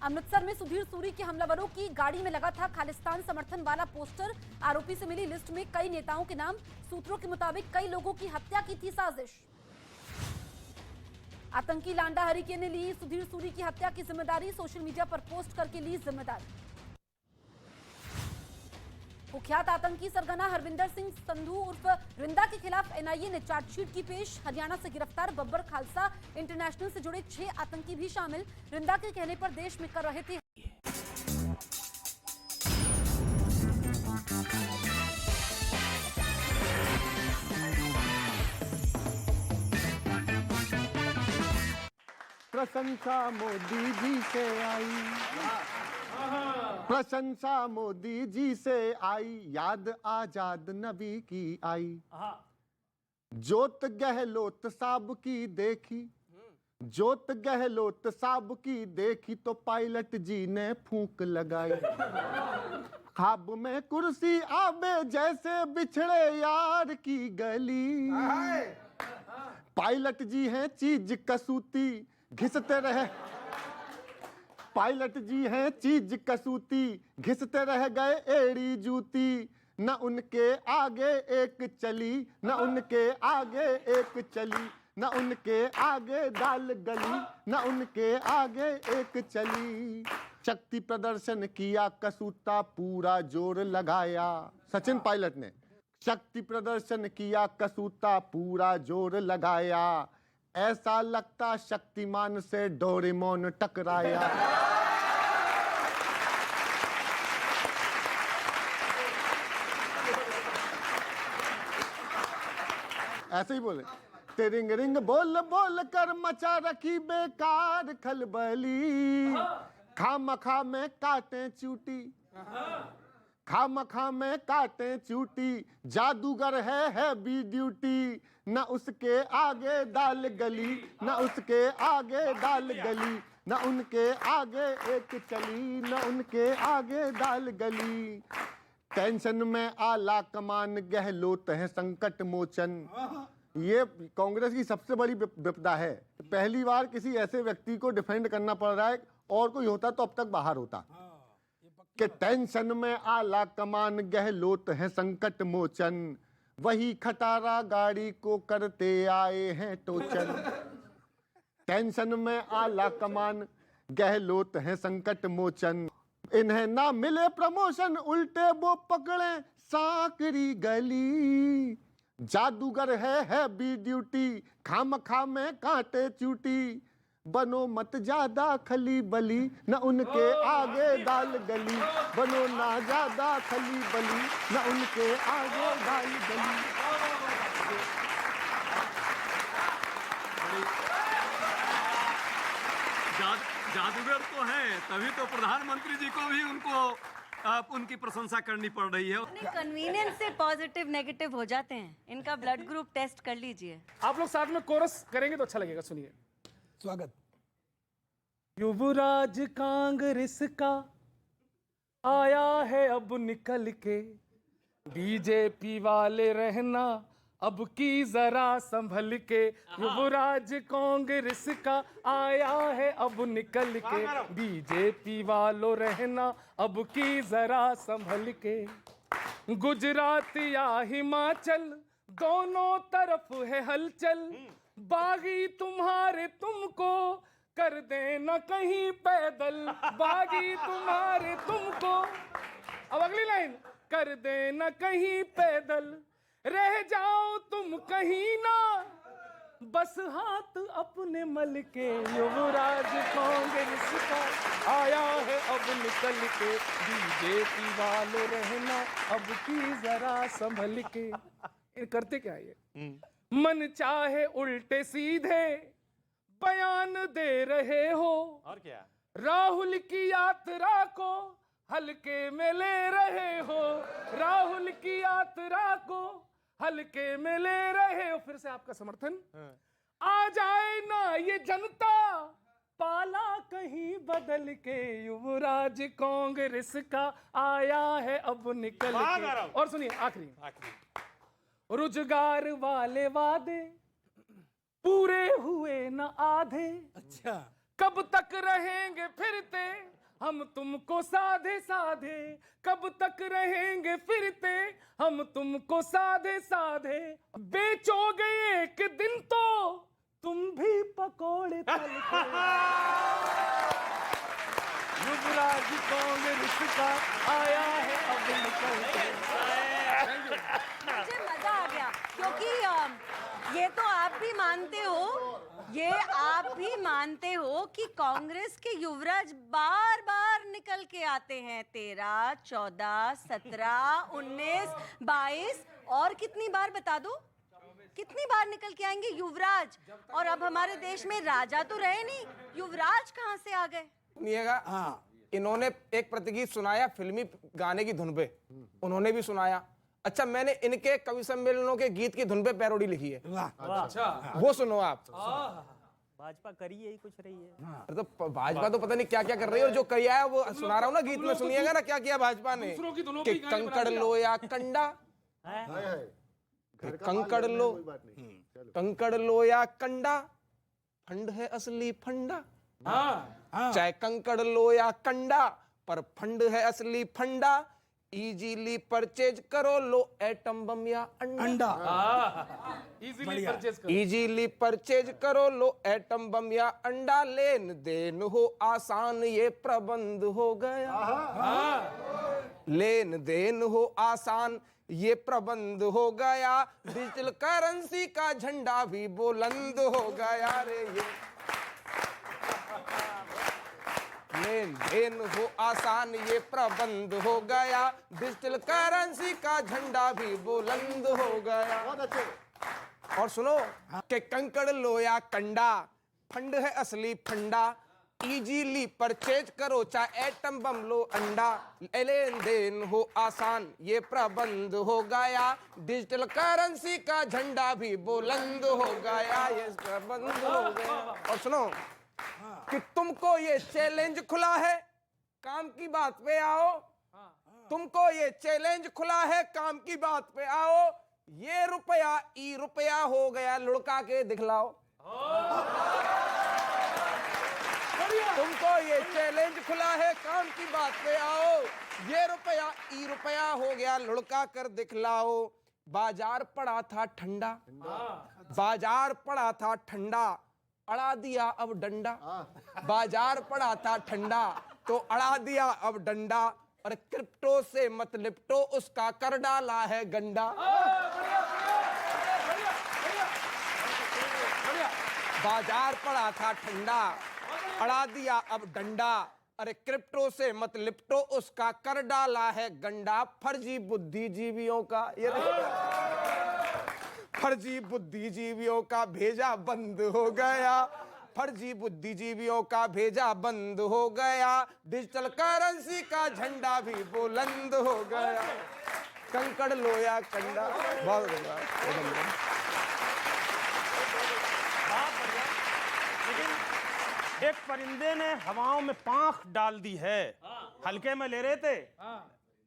अमृतसर में सुधीर सूरी के हमलावरों की गाड़ी में लगा था खालिस्तान समर्थन वाला पोस्टर। आरोपी से मिली लिस्ट में कई नेताओं के नाम। सूत्रों के मुताबिक कई लोगों की हत्या की थी साजिश। आतंकी लांडा हरिके ने ली सुधीर सूरी की हत्या की जिम्मेदारी। सोशल मीडिया पर पोस्ट करके ली जिम्मेदारी। कुख्यात आतंकी सरगना हरविंदर सिंह संधू उर्फ रिंदा के खिलाफ एनआईए ने चार्जशीट की पेश। हरियाणा से गिरफ्तार बब्बर खालसा इंटरनेशनल से जुड़े 6 आतंकी भी शामिल। रिंदा के कहने पर देश में कर रहे थे। प्रशंसा मोदी जी से आई, प्रशंसा मोदी जी से आई, याद आजाद नबी की आई। जोत गहलोत साहब की देखी, जोत गहलोत साहब की देखी तो पायलट जी ने फूंक लगाई। ख्वाब में कुर्सी आबे जैसे बिछड़े यार की गली। पायलट जी हैं चीज कसूती, घिसते रहे। पायलट जी हैं चीज कसूती, घिसते रह गए एड़ी जूती। न उनके आगे एक चली, न उनके आगे एक चली, न उनके आगे दाल गली, न उनके आगे एक चली। शक्ति प्रदर्शन किया कसूता, पूरा जोर लगाया। सचिन पायलट ने शक्ति प्रदर्शन किया कसूता, पूरा जोर लगाया। ऐसा लगता शक्तिमान से डोरेमोन टकराया। ऐसे ही बोले, तेरिंग रिंग बोल बोल कर मचा रखी बेकार खलबली। खामखा में काटे चूटी, खामखा में काटे चूटी, जादूगर है बी ड्यूटी। न उसके आगे दाल गली, न उसके आगे दाल गली, न उनके आगे एक चली, न उनके आगे दाल गली। टेंशन में आला कमान, गहलोत है संकट मोचन। ये कांग्रेस की सबसे बड़ी विपदा है। पहली बार किसी ऐसे व्यक्ति को डिफेंड करना पड़ रहा है, और कोई होता तो अब तक बाहर होता। कि टेंशन में आला कमान, गहलोत है संकट मोचन। वही खटारा गाड़ी को करते आए हैं टोचन। टेंशन में आला कमान, गहलोत है संकट मोचन। इन्हें ना मिले प्रमोशन, उल्टे वो पकड़े सांकरी गली। जादूगर है बी ड्यूटी, खामखा में कांटे चूटी। बनो मत ज्यादा खली बली, न उनके आगे दाल गली। बनो ना ज्यादा खली बली, न उनके आगे दाल गली। जादूगर तो है, तभी तो प्रधानमंत्री जी को भी उनकी प्रशंसा करनी पड़ रही है। कन्वीनियंस से पॉजिटिव नेगेटिव हो जाते हैं। इनका ब्लड ग्रुप टेस्ट कर लीजिए। आप लोग साथ में कोरस करेंगे तो अच्छा लगेगा, सुनिए। स्वागत। युवराज कांग्रेस का आया है अब निकल के, बीजेपी वाले रहना अब की जरा संभल के। युवराज कांग्रेस का आया है अब निकल के, बीजेपी वालों रहना अब की जरा संभल के। गुजरात या हिमाचल दोनों तरफ है हलचल, बागी तुम्हारे तुमको कर देना कहीं पैदल। बागी तुम्हारे तुमको, अब अगली लाइन, कर देना कहीं पैदल। रह जाओ तुम कहीं ना, बस हाथ अपने मल के। युवराज कांग्रेस का आया है अब निकल के, बीजेपी वालों रहना अब की जरा संभल के। ये करते क्या ये? मन चाहे उल्टे सीधे बयान दे रहे हो, और क्या? राहुल की यात्रा को हल्के में ले रहे हो। राहुल की यात्रा को हल्के में ले रहे हो। फिर से आपका समर्थन आ जाए ना ये जनता, पाला कहीं बदल के युवराज कांग्रेस का आया है अब निकल के। और सुनिए आखिरी रोजगार वाले वादे पूरे हुए न आधे। अच्छा, कब तक रहेंगे फिरते हम तुमको साधे साधे, कब तक रहेंगे फिरते हम तुमको साधे साधे। बेचोगे एक दिन तो तुम भी पकोड़े तल के। युवराज कांग्रेस का आया है अब निकल के। मुझे मजा आ गया क्योंकि ये तो आप भी मानते हो, ये आप भी मानते हो कि कांग्रेस के युवराज बार बार निकल के आते हैं। 13, 14, 17, 19, 22 और कितनी बार बता दो, कितनी बार निकल के आएंगे युवराज। और अब हमारे देश में राजा तो रहे नहीं, युवराज कहाँ से आ गए? सुनिएगा, हाँ, इन्होंने एक प्रतिगीत सुनाया फिल्मी गाने की धुन पे, उन्होंने भी सुनाया। अच्छा, मैंने इनके कवि सम्मेलनों के गीत की धुन पे पैरोडी लिखी है। अच्छा, वो सुनो आप। भाजपा करी यही कुछ रही है। तो भाजपा तो पता नहीं क्या क्या कर रही है, और जो किया है वो सुना रहा हूँ ना गीत में, सुनिएगा ना क्या किया भाजपा ने। कि कंकड़ लो या कंडा, कंकड़ लो, कंकड़ लो या कंडा, फंड है असली फंडा। चाहे कंकड़ लो या कंडा, पर फंड है असली फंडा। इजीली परचेज करो, लो एटम बम या अंडा। इजीली परचेज करो, इजीली परचेज करो, लो एटम बम या अंडा। लेन देन हो आसान, ये प्रबंध हो गया। लेन देन हो आसान, ये प्रबंध हो गया। डिजिटल करेंसी का झंडा भी बुलंद हो गया रे ये। लेन देन हो आसान, ये प्रबंध हो गया। डिजिटल करेंसी का झंडा भी बुलंद हो गया। बहुत अच्छे। और सुनो कि कंकड़ लो या कंडा, फंड है असली फंडा। इजीली परचेज करो, चाहे एटम बम लो अंडा। लेन देन हो आसान, ये प्रबंध हो गया। डिजिटल करेंसी का झंडा भी बुलंद हो गया, ये प्रबंध हो गया। और सुनो कि तुमको ये चैलेंज खुला है, काम की बात पे आओ। तुमको ये चैलेंज खुला है, काम की बात पे आओ। ये रुपया ई रुपया हो गया, लुढ़का के दिखलाओ। तुमको ये चैलेंज खुला है, काम की बात पे आओ। ये रुपया ई रुपया हो गया, लुढ़का कर दिखलाओ। बाजार पड़ा था ठंडा, बाजार पड़ा था ठंडा, अड़ा दिया अब डंडा। बाजार पड़ा था ठंडा, तो अड़ा दिया अब डंडा। और क्रिप्टो से मत लिपटो, उसका कर डाला है गंडा। बाजार पड़ा था ठंडा, अड़ा दिया अब डंडा। अरे क्रिप्टो से मत लिपटो, उसका कर डाला है गंडा। फर्जी बुद्धिजीवियों का, ये फर्जी बुद्धिजीवियों का भेजा बंद हो गया। फर्जी बुद्धिजीवियों का भेजा बंद हो गया। डिजिटल करेंसी का झंडा भी बुलंद हो गया। कंकड़ लो या कंडा। बहुत बढ़िया। एक परिंदे ने हवाओं में पांख डाल दी है। हल्के में ले रहे थे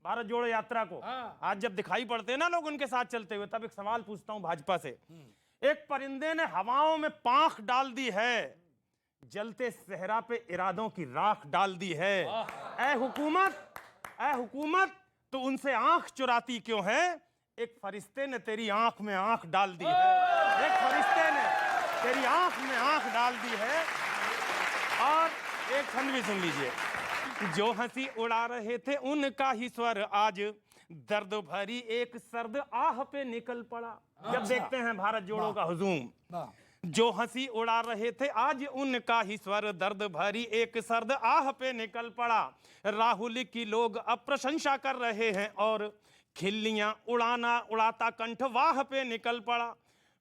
भारत जोड़ो यात्रा को। आज जब दिखाई पड़ते हैं ना लोग उनके साथ चलते हुए, तब एक सवाल पूछता हूं भाजपा से। एक परिंदे ने हवाओं में पांख डाल दी है, जलते सहरा पे इरादों की राख डाल दी है। ऐ हुकूमत तो उनसे आंख चुराती क्यों है? एक फरिश्ते ने तेरी आंख में आंख डाल दी है। एक फरिश्ते ने तेरी आंख में आंख डाल दी है। और एक छंद भी सुन लीजिए। जो हंसी उड़ा रहे थे उनका ही स्वर आज दर्द भरी एक सर्द आह पे निकल पड़ा। जब देखते हैं भारत जोड़ो का हुजूम, जो हंसी उड़ा रहे थे आज उनका ही स्वर दर्द भरी एक सर्द आह पे निकल पड़ा। राहुल की लोग अब प्रशंसा कर रहे हैं और खिल्लियां उड़ाता कंठ वाह पे निकल पड़ा।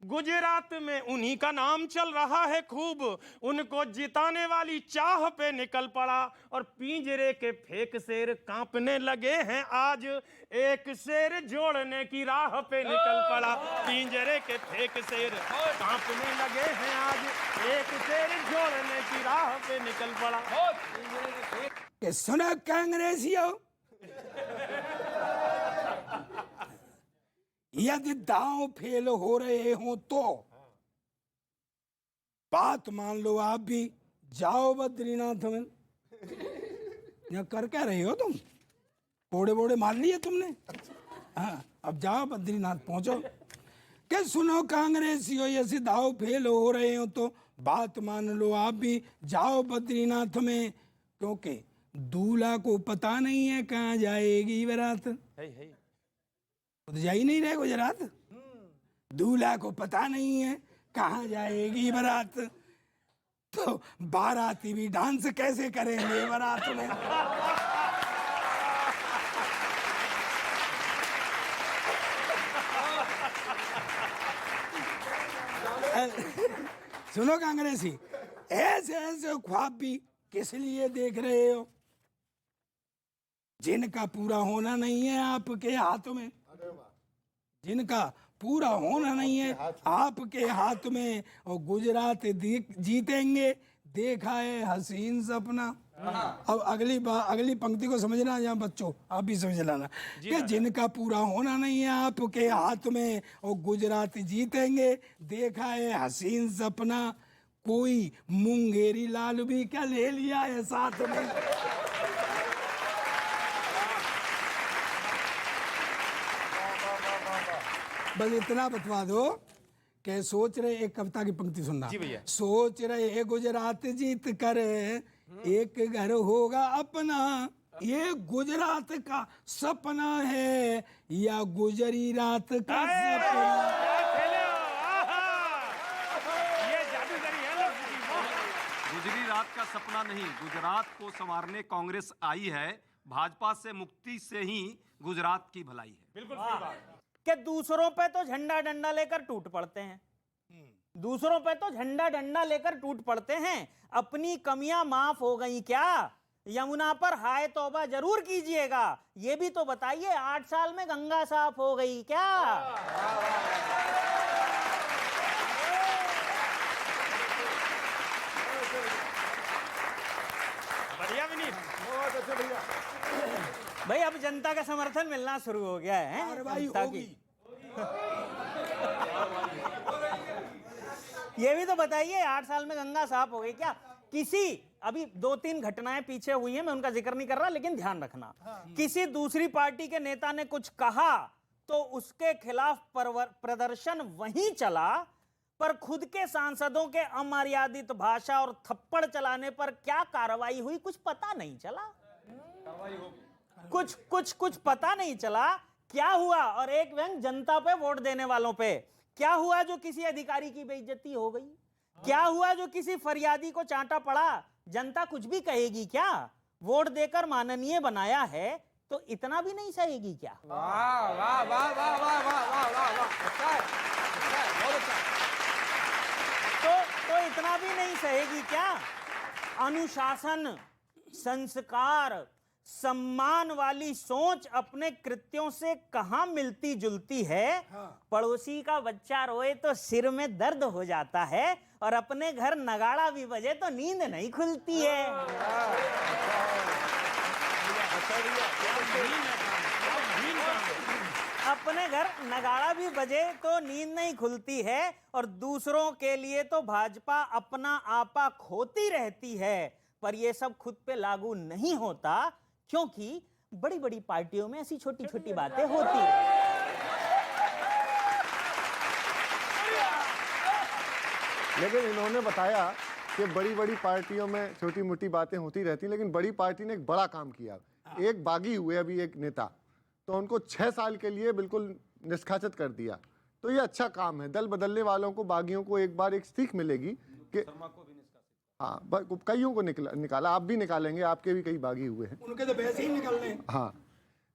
गुजरात में उन्हीं का नाम चल रहा है खूब, उनको जिताने वाली चाह पे निकल पड़ा। और पिंजरे के फेक शेर कांपने लगे हैं आज, एक शेर जोड़ने की राह पे निकल पड़ा। पिंजरे के फेक शेर कांपने लगे हैं आज, एक शेर जोड़ने की की राह पे निकल पड़ा। कि सुनो कांग्रेसियों, यदि दांव फेल हो रहे हो तो बात मान लो, आप भी जाओ बद्रीनाथ में। यहाँ कर क्या रहे हो तुम? कोड़े बोड़े मार लिए तुमने? हाँ, अब जाओ बद्रीनाथ पहुंचो। क्या सुनो कांग्रेसियों, यदि दांव फेल हो रहे हो तो बात मान लो, आप भी जाओ बद्रीनाथ में, क्योंकि दूल्हा को पता नहीं है कहाँ जाएगी बारात। तो जा ही नहीं रहे गुजरात। दूल्हा को पता नहीं है कहाँ जाएगी बारात, तो बाराती भी डांस कैसे करेंगे बारात में? सुनो कांग्रेसी, ऐसे ऐसे ख्वाब भी किस लिए देख रहे हो जिनका पूरा होना नहीं है आपके हाथ में? जिनका पूरा होना नहीं है आपके हाथ में, और गुजरात जीतेंगे देखा है हसीन सपना। अब अगली पंक्ति को समझना यहाँ बच्चों, आप भी समझ लाना कि जिनका पूरा होना नहीं है आपके हाथ में और गुजरात जीतेंगे देखा है हसीन सपना। कोई मुंगेरी लाल भी क्या ले लिया है साथ में? बस इतना बतवा दो कि सोच रहे, एक कविता की पंक्ति सुनना। जी भैया। सोच रहे गुजरात जीत कर एक घर होगा अपना, ये गुजरात का सपना है या गुजरी रात का सपना? गुजरी रात का सपना नहीं, गुजरात को संवारने कांग्रेस आई है। भाजपा से मुक्ति से ही गुजरात की भलाई है। बिल्कुल सही बात। कि दूसरों पे तो झंडा डंडा लेकर टूट पड़ते हैं, दूसरों पे तो झंडा डंडा लेकर टूट पड़ते हैं। अपनी कमियां माफ हो गई क्या? यमुना पर हाय तौबा जरूर कीजिएगा। ये भी तो बताइए, 8 साल में गंगा साफ हो गई क्या? बढ़िया विनीत, बहुत अच्छे भैया। भाई अब जनता का समर्थन मिलना शुरू हो गया है जनता की। ये भी तो बताइए, 8 साल में गंगा साफ हो गई क्या? किसी अभी 2-3 घटनाएं पीछे हुई हैं, मैं उनका जिक्र नहीं कर रहा, लेकिन ध्यान रखना, किसी दूसरी पार्टी के नेता ने कुछ कहा तो उसके खिलाफ प्रदर्शन वहीं चला, पर खुद के सांसदों के अमर्यादित भाषा और थप्पड़ चलाने पर क्या कार्रवाई हुई कुछ पता नहीं चला। कुछ पता नहीं चला क्या हुआ। और एक व्यंग जनता पे वोट देने वालों पे क्या हुआ? जो किसी अधिकारी की बेइज्जती हो गई? क्या हुआ जो किसी फरियादी को चांटा पड़ा? जनता कुछ भी कहेगी क्या? वोट देकर माननीय बनाया है तो इतना भी नहीं सहेगी क्या? वाह वाह वाह वाह वाह वाह वाह वाह वाह, अच्छा है, बहुत अच्छा। तो इतना भी नहीं सहेगी क्या? अनुशासन, संस्कार, सम्मान वाली सोच अपने कृत्यों से कहां मिलती जुलती है? पड़ोसी का बच्चा रोए तो सिर में दर्द हो जाता है, और अपने घर नगाड़ा भी बजे तो नींद नहीं खुलती है। अपने घर नगाड़ा भी बजे तो नींद नहीं खुलती है, और दूसरों के लिए तो भाजपा अपना आपा खोती रहती है। पर ये सब खुद पे लागू नहीं होता, क्योंकि बड़ी बड़ी पार्टियों में ऐसी छोटी छोटी बातें होती हैं। लेकिन इन्होंने बताया कि बड़ी बड़ी पार्टियों में छोटी मोटी बातें होती रहती, लेकिन बड़ी पार्टी ने एक बड़ा काम किया। एक बागी हुए अभी एक नेता, तो उनको 6 साल के लिए बिल्कुल निष्कासित कर दिया। तो ये अच्छा काम है। दल बदलने वालों को, बागियों को एक बार एक सीख मिलेगी कि हाँ, कईयों को निकाला, आप भी निकालेंगे, आपके भी कई बागी हुए हैं, उनके तो वैसे ही निकलने। हाँ,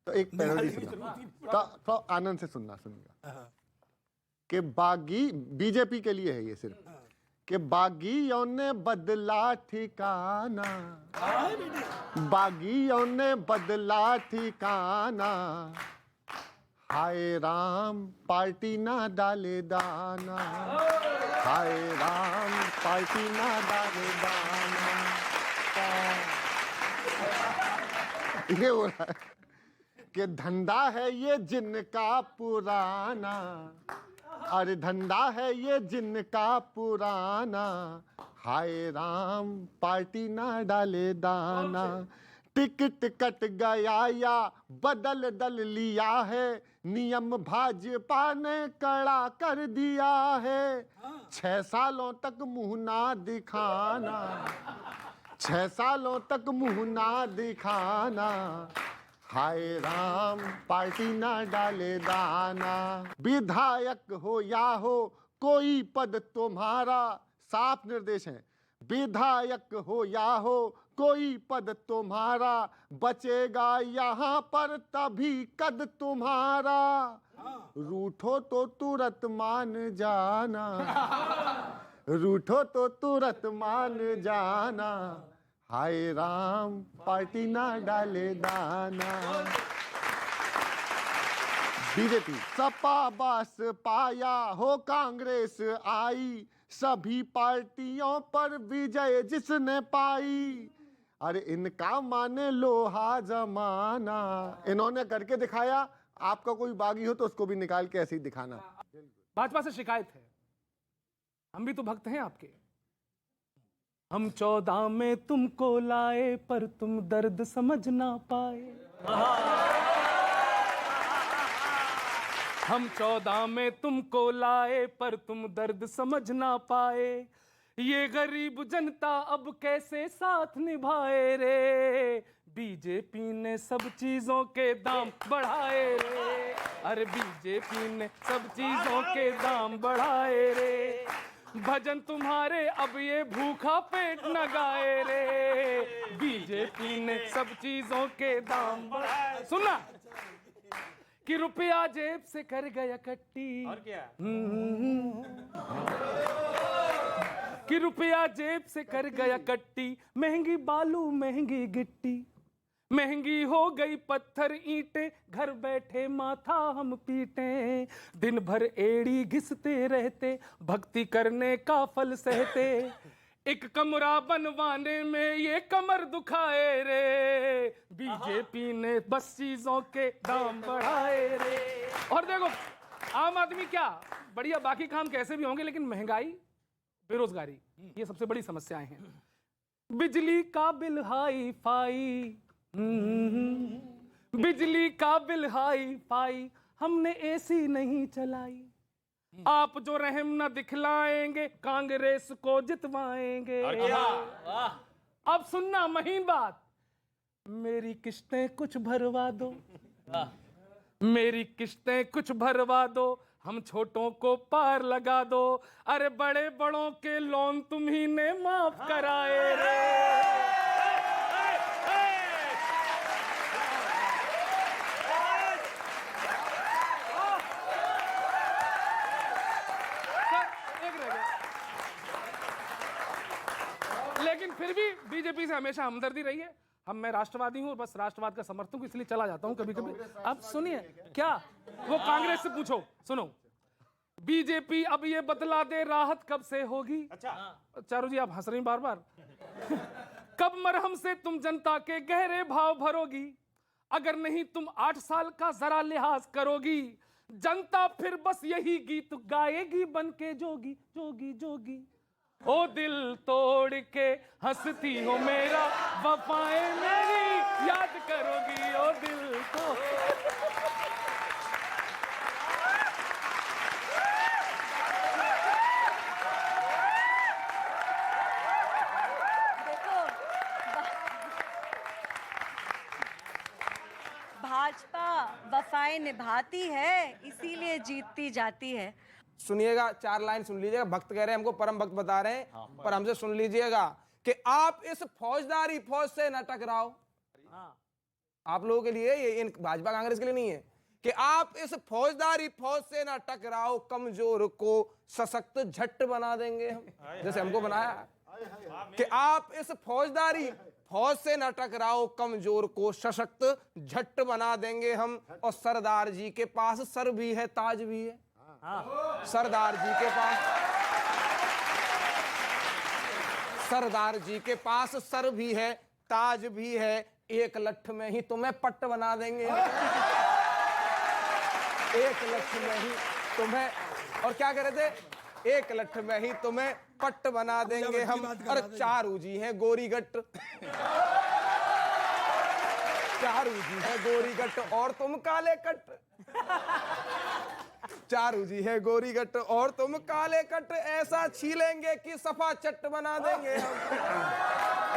तो एक पैरोडी सुना, तो आनंद से सुनना सुनिएगा कि बागी बीजेपी के लिए है ये सिर्फ, कि बागियों ने बदला ठिकाना, बागियों ने बदला ठिकाना, हाय राम पार्टी ना डाले दाना, हाय राम पार्टी ना डाले दाना। ये हो रहा है कि धंधा है ये जिनका पुराना, अरे धंधा है ये जिनका पुराना, हाय राम पार्टी ना डाले दाना। टिकट कट गया या बदल दल लिया है, नियम भाजपा ने कड़ा कर दिया है। 6 सालों तक मुंह ना दिखाना, 6 सालों तक मुंह ना दिखाना, हाय राम पार्टी ना डाले दाना। विधायक हो या हो कोई पद तुम्हारा, साफ निर्देश है, विधायक हो या हो कोई पद तुम्हारा, बचेगा यहाँ पर तभी कद तुम्हारा। रूठो तो तुरंत मान जाना, रूठो तो तुरंत मान जाना, हाय राम पार्टी ना डाले दाना। बीजेपी सपा बस पाया हो कांग्रेस आई, सभी पार्टियों पर विजय जिसने पाई। अरे इनका माने लोहा जमाना, इन्होंने करके दिखाया। आपका कोई बागी हो तो उसको भी निकाल के ऐसे ही दिखाना। भाजपा से शिकायत है, हम भी तो भक्त हैं आपके। हम 14 में तुमको लाए पर तुम दर्द समझ ना पाए। हम 14 में तुमको लाए पर तुम दर्द समझ ना पाए। ये गरीब जनता अब कैसे साथ निभाए रे। बीजेपी ने सब चीजों के दाम बढ़ाए रे। अरे बीजेपी ने सब चीजों के दाम बढ़ाए रे। भजन तुम्हारे अब ये भूखा पेट न गाए रे। बीजेपी ने सब चीजों के दाम बढ़ाए। सुना कि रुपया जेब से कर गया कट्टी, और क्या? कि रुपया जेब से कर गया कट्टी, महंगी बालू महंगी गिट्टी, महंगी हो गई पत्थर ईंटे, घर बैठे माथा हम पीटे। दिन भर एड़ी घिसते रहते, भक्ति करने का फल सहते। एक कमरा बनवाने में ये कमर दुखाए रे। बीजेपी ने बस चीजों के दाम बढ़ाए रे। और देखो आम आदमी क्या बढ़िया, बाकी काम कैसे भी होंगे, लेकिन महंगाई बेरोजगारी ये सबसे बड़ी समस्याएं हैं। बिजली का बिल हाई फाई, बिजली का बिल हाई फाई, हमने एसी नहीं चलाई। आप जो रहम न दिखलाएंगे कांग्रेस को जितवाएंगे। अब सुनना महीन बात, मेरी किस्तें कुछ भरवा दो, मेरी किस्तें कुछ भरवा दो, हम छोटों को पार लगा दो। अरे बड़े बड़ों के लोन तुम ही ने माफ कराए रे। लेकिन फिर भी बीजेपी से हमेशा हमदर्दी रही है। मैं राष्ट्रवादी हूं, बस राष्ट्रवाद का समर्थक हूं, इसलिए चला जाता हूं कभी कभी। अब सुनिए क्या, वो कांग्रेस से पूछो। सुनो, बीजेपी अब ये बतला दे राहत कब से होगी। अच्छा चारू जी आप हंस रही बार बार। कब मरहम से तुम जनता के गहरे भाव भरोगी, अगर नहीं तुम 8 साल का जरा लिहाज करोगी। जनता फिर बस यही गीत गाएगी बन के जोगी जोगी जोगी। ओ दिल तोड़ के हंसती हो मेरा, वफाएं मेरी याद करोगी। ओ दिल तो देखो भाजपा वफाएं निभाती है, इसीलिए जीतती जाती है। सुनिएगा, 4 लाइन सुन लीजिएगा। भक्त कह रहे हैं हमको परम भक्त बता रहे हैं, पर हमसे सुन लीजिएगा कि आप इस फौजदारी फौज से न टकराओ। आप लोगों के लिए, ये इन भाजपा कांग्रेस के लिए नहीं है, कि आप इस फौजदारी फौज से न टकराओ, कमजोर को सशक्त झट बना देंगे हम, जैसे हमको बनाया। कि आप इस फौजदारी फौज से न टकराओ, कमजोर को सशक्त झट बना देंगे हम। और सरदार जी के पास सर भी है, ताज भी है। सरदार जी के पास, सरदार जी के पास सर भी है, ताज भी है, 1 लठ में ही तुम्हें पट्ट बना देंगे। 1 लठ में ही तुम्हें, और क्या कह रहे थे, 1 लठ में ही तुम्हें पट्ट बना देंगे हम। और चारू जी हैं गोरीगट, चारू जी है गोरीगट और तुम काले कट। चारू जी है गोरीगट और तुम काले कट, ऐसा छीलेंगे कि सफा चट बना देंगे हम।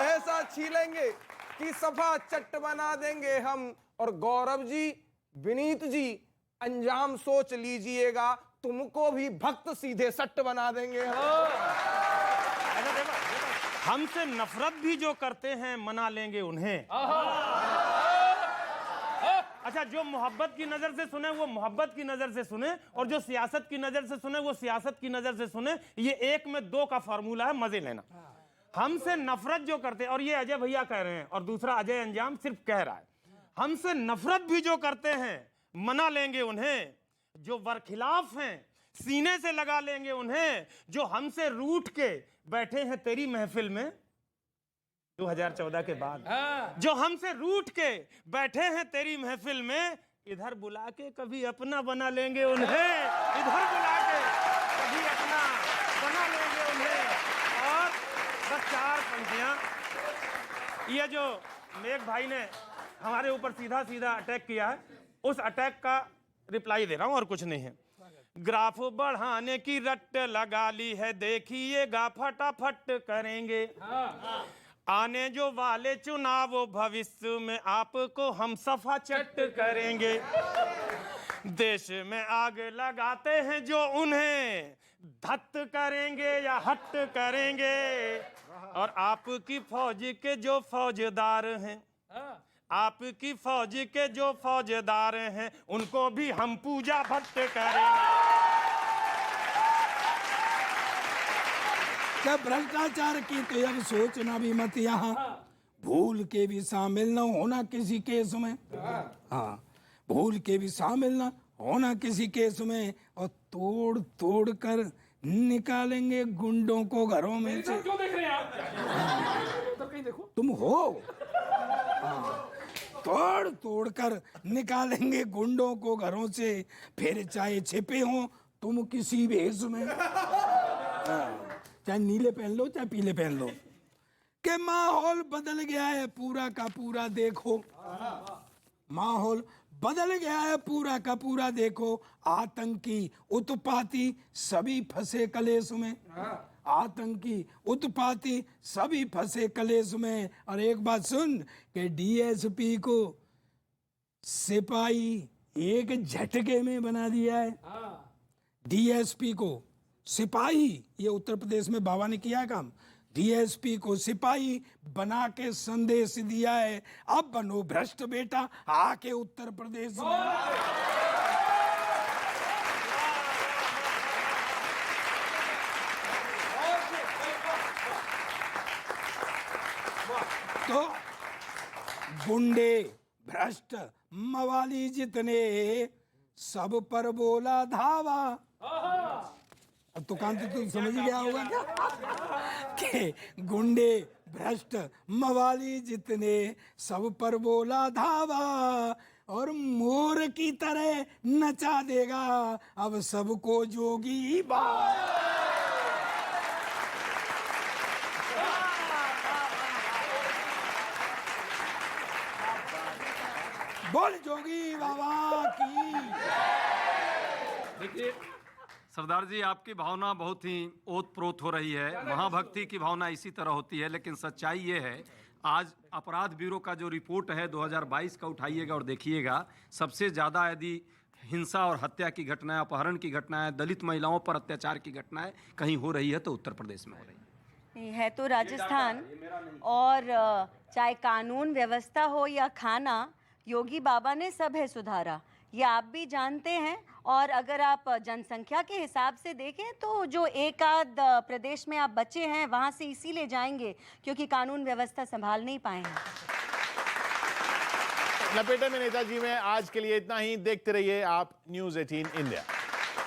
ऐसा छीलेंगे कि सफा चट बना देंगे हम। और गौरव जी, विनीत जी, अंजाम सोच लीजिएगा, तुमको भी भक्त सीधे सट बना देंगे हम। हमसे नफरत भी जो करते हैं मना लेंगे उन्हें। अच्छा, जो मोहब्बत की नजर से सुने वो मोहब्बत की नजर से सुने, और जो सियासत की नजर से सुने वो सियासत की नजर से सुने। ये 1 में 2 का फार्मूला है, मजे लेना। हमसे नफरत जो करते हैं, और ये अजय भैया कह रहे हैं और दूसरा अजय अंजाम सिर्फ कह रहा है, हमसे नफरत भी जो करते हैं मना लेंगे उन्हें। जो बरखिलाफ हैं सीने से लगा लेंगे उन्हें। जो हमसे रूठ के बैठे हैं तेरी महफिल में 2014 के बाद, जो हमसे रूठ के बैठे हैं तेरी महफिल में, इधर बुला के कभी अपना बना लेंगे उन्हें। इधर बुला के कभी अपना बना लेंगे उन्हें। और बस 4 पंक्तियां, ये जो मेघ भाई ने हमारे ऊपर सीधा सीधा अटैक किया है, उस अटैक का रिप्लाई दे रहा हूं और कुछ नहीं है। ग्राफ बढ़ाने की रट लगा ली है, देखिएगा फटाफट करेंगे। आने जो वाले चुनाव भविष्य में आपको हम सफा चट करेंगे। देश में आग लगाते हैं जो उन्हें धत करेंगे या हट करेंगे। और आपकी फौज के जो फौजदार हैं, आपकी फौज के जो फौजदार हैं, उनको भी हम पूजा भट्ट करेंगे। क्या भ्रष्टाचार की तो अब सोचना भी मत यहाँ, भूल के भी शामिल न होना किसी केस में। हाँ, भूल के भी शामिल न होना किसी केस में। और तोड़ तोड़ कर निकालेंगे गुंडों को घरों में से। क्यों देख रहे हैं आप? तो कहीं देखो, तुम हो। हाँ, तोड़ तोड़ कर निकालेंगे गुंडों को घरों से, फिर चाहे छिपे हो तुम किसी भेष में। चाहे नीले पहन लो चाहे पीले पहन लो। के माहौल बदल गया है पूरा का पूरा देखो। माहौल बदल गया है पूरा का पूरा देखो। आतंकी उत्पाती सभी फंसे कलेश में। आतंकी उत्पाती सभी फंसे कलेश में। और एक बात सुन कि डीएसपी को सिपाही एक झटके में बना दिया है। डीएसपी को सिपाही, ये उत्तर प्रदेश में बाबा ने किया है काम। डीएसपी को सिपाही बना के संदेश दिया है, अब बनो भ्रष्ट बेटा आके उत्तर प्रदेश में। तो गुंडे भ्रष्ट मवाली जितने सब पर बोला धावा। अब तो कांति तू समझ गया होगा क्या कि गुंडे भ्रष्ट मवाली जितने सब पर बोला धावा। और मोर की तरह नचा देगा अब सबको जोगी बाबा। बोल जोगी बाबा की। देखिए सरदार जी, आपकी भावना बहुत ही ओतप्रोत हो रही है। महाभक्ति की भावना इसी तरह होती है, लेकिन सच्चाई ये है, आज अपराध ब्यूरो का जो रिपोर्ट है 2022 का उठाइएगा और देखिएगा, सबसे ज़्यादा यदि हिंसा और हत्या की घटनाएं, अपहरण की घटनाएं, दलित महिलाओं पर अत्याचार की घटनाएं कहीं हो रही है तो उत्तर प्रदेश में हो रही है। तो राजस्थान, और चाहे कानून व्यवस्था हो या खाना, योगी बाबा ने सब है सुधारा, ये आप भी जानते हैं। और अगर आप जनसंख्या के हिसाब से देखें तो जो एक आध प्रदेश में आप बचे हैं वहाँ से इसीलिए जाएंगे क्योंकि कानून व्यवस्था संभाल नहीं पाए हैं। लपेटे में नेताजी में आज के लिए इतना ही। देखते रहिए आप न्यूज़ 18 इंडिया।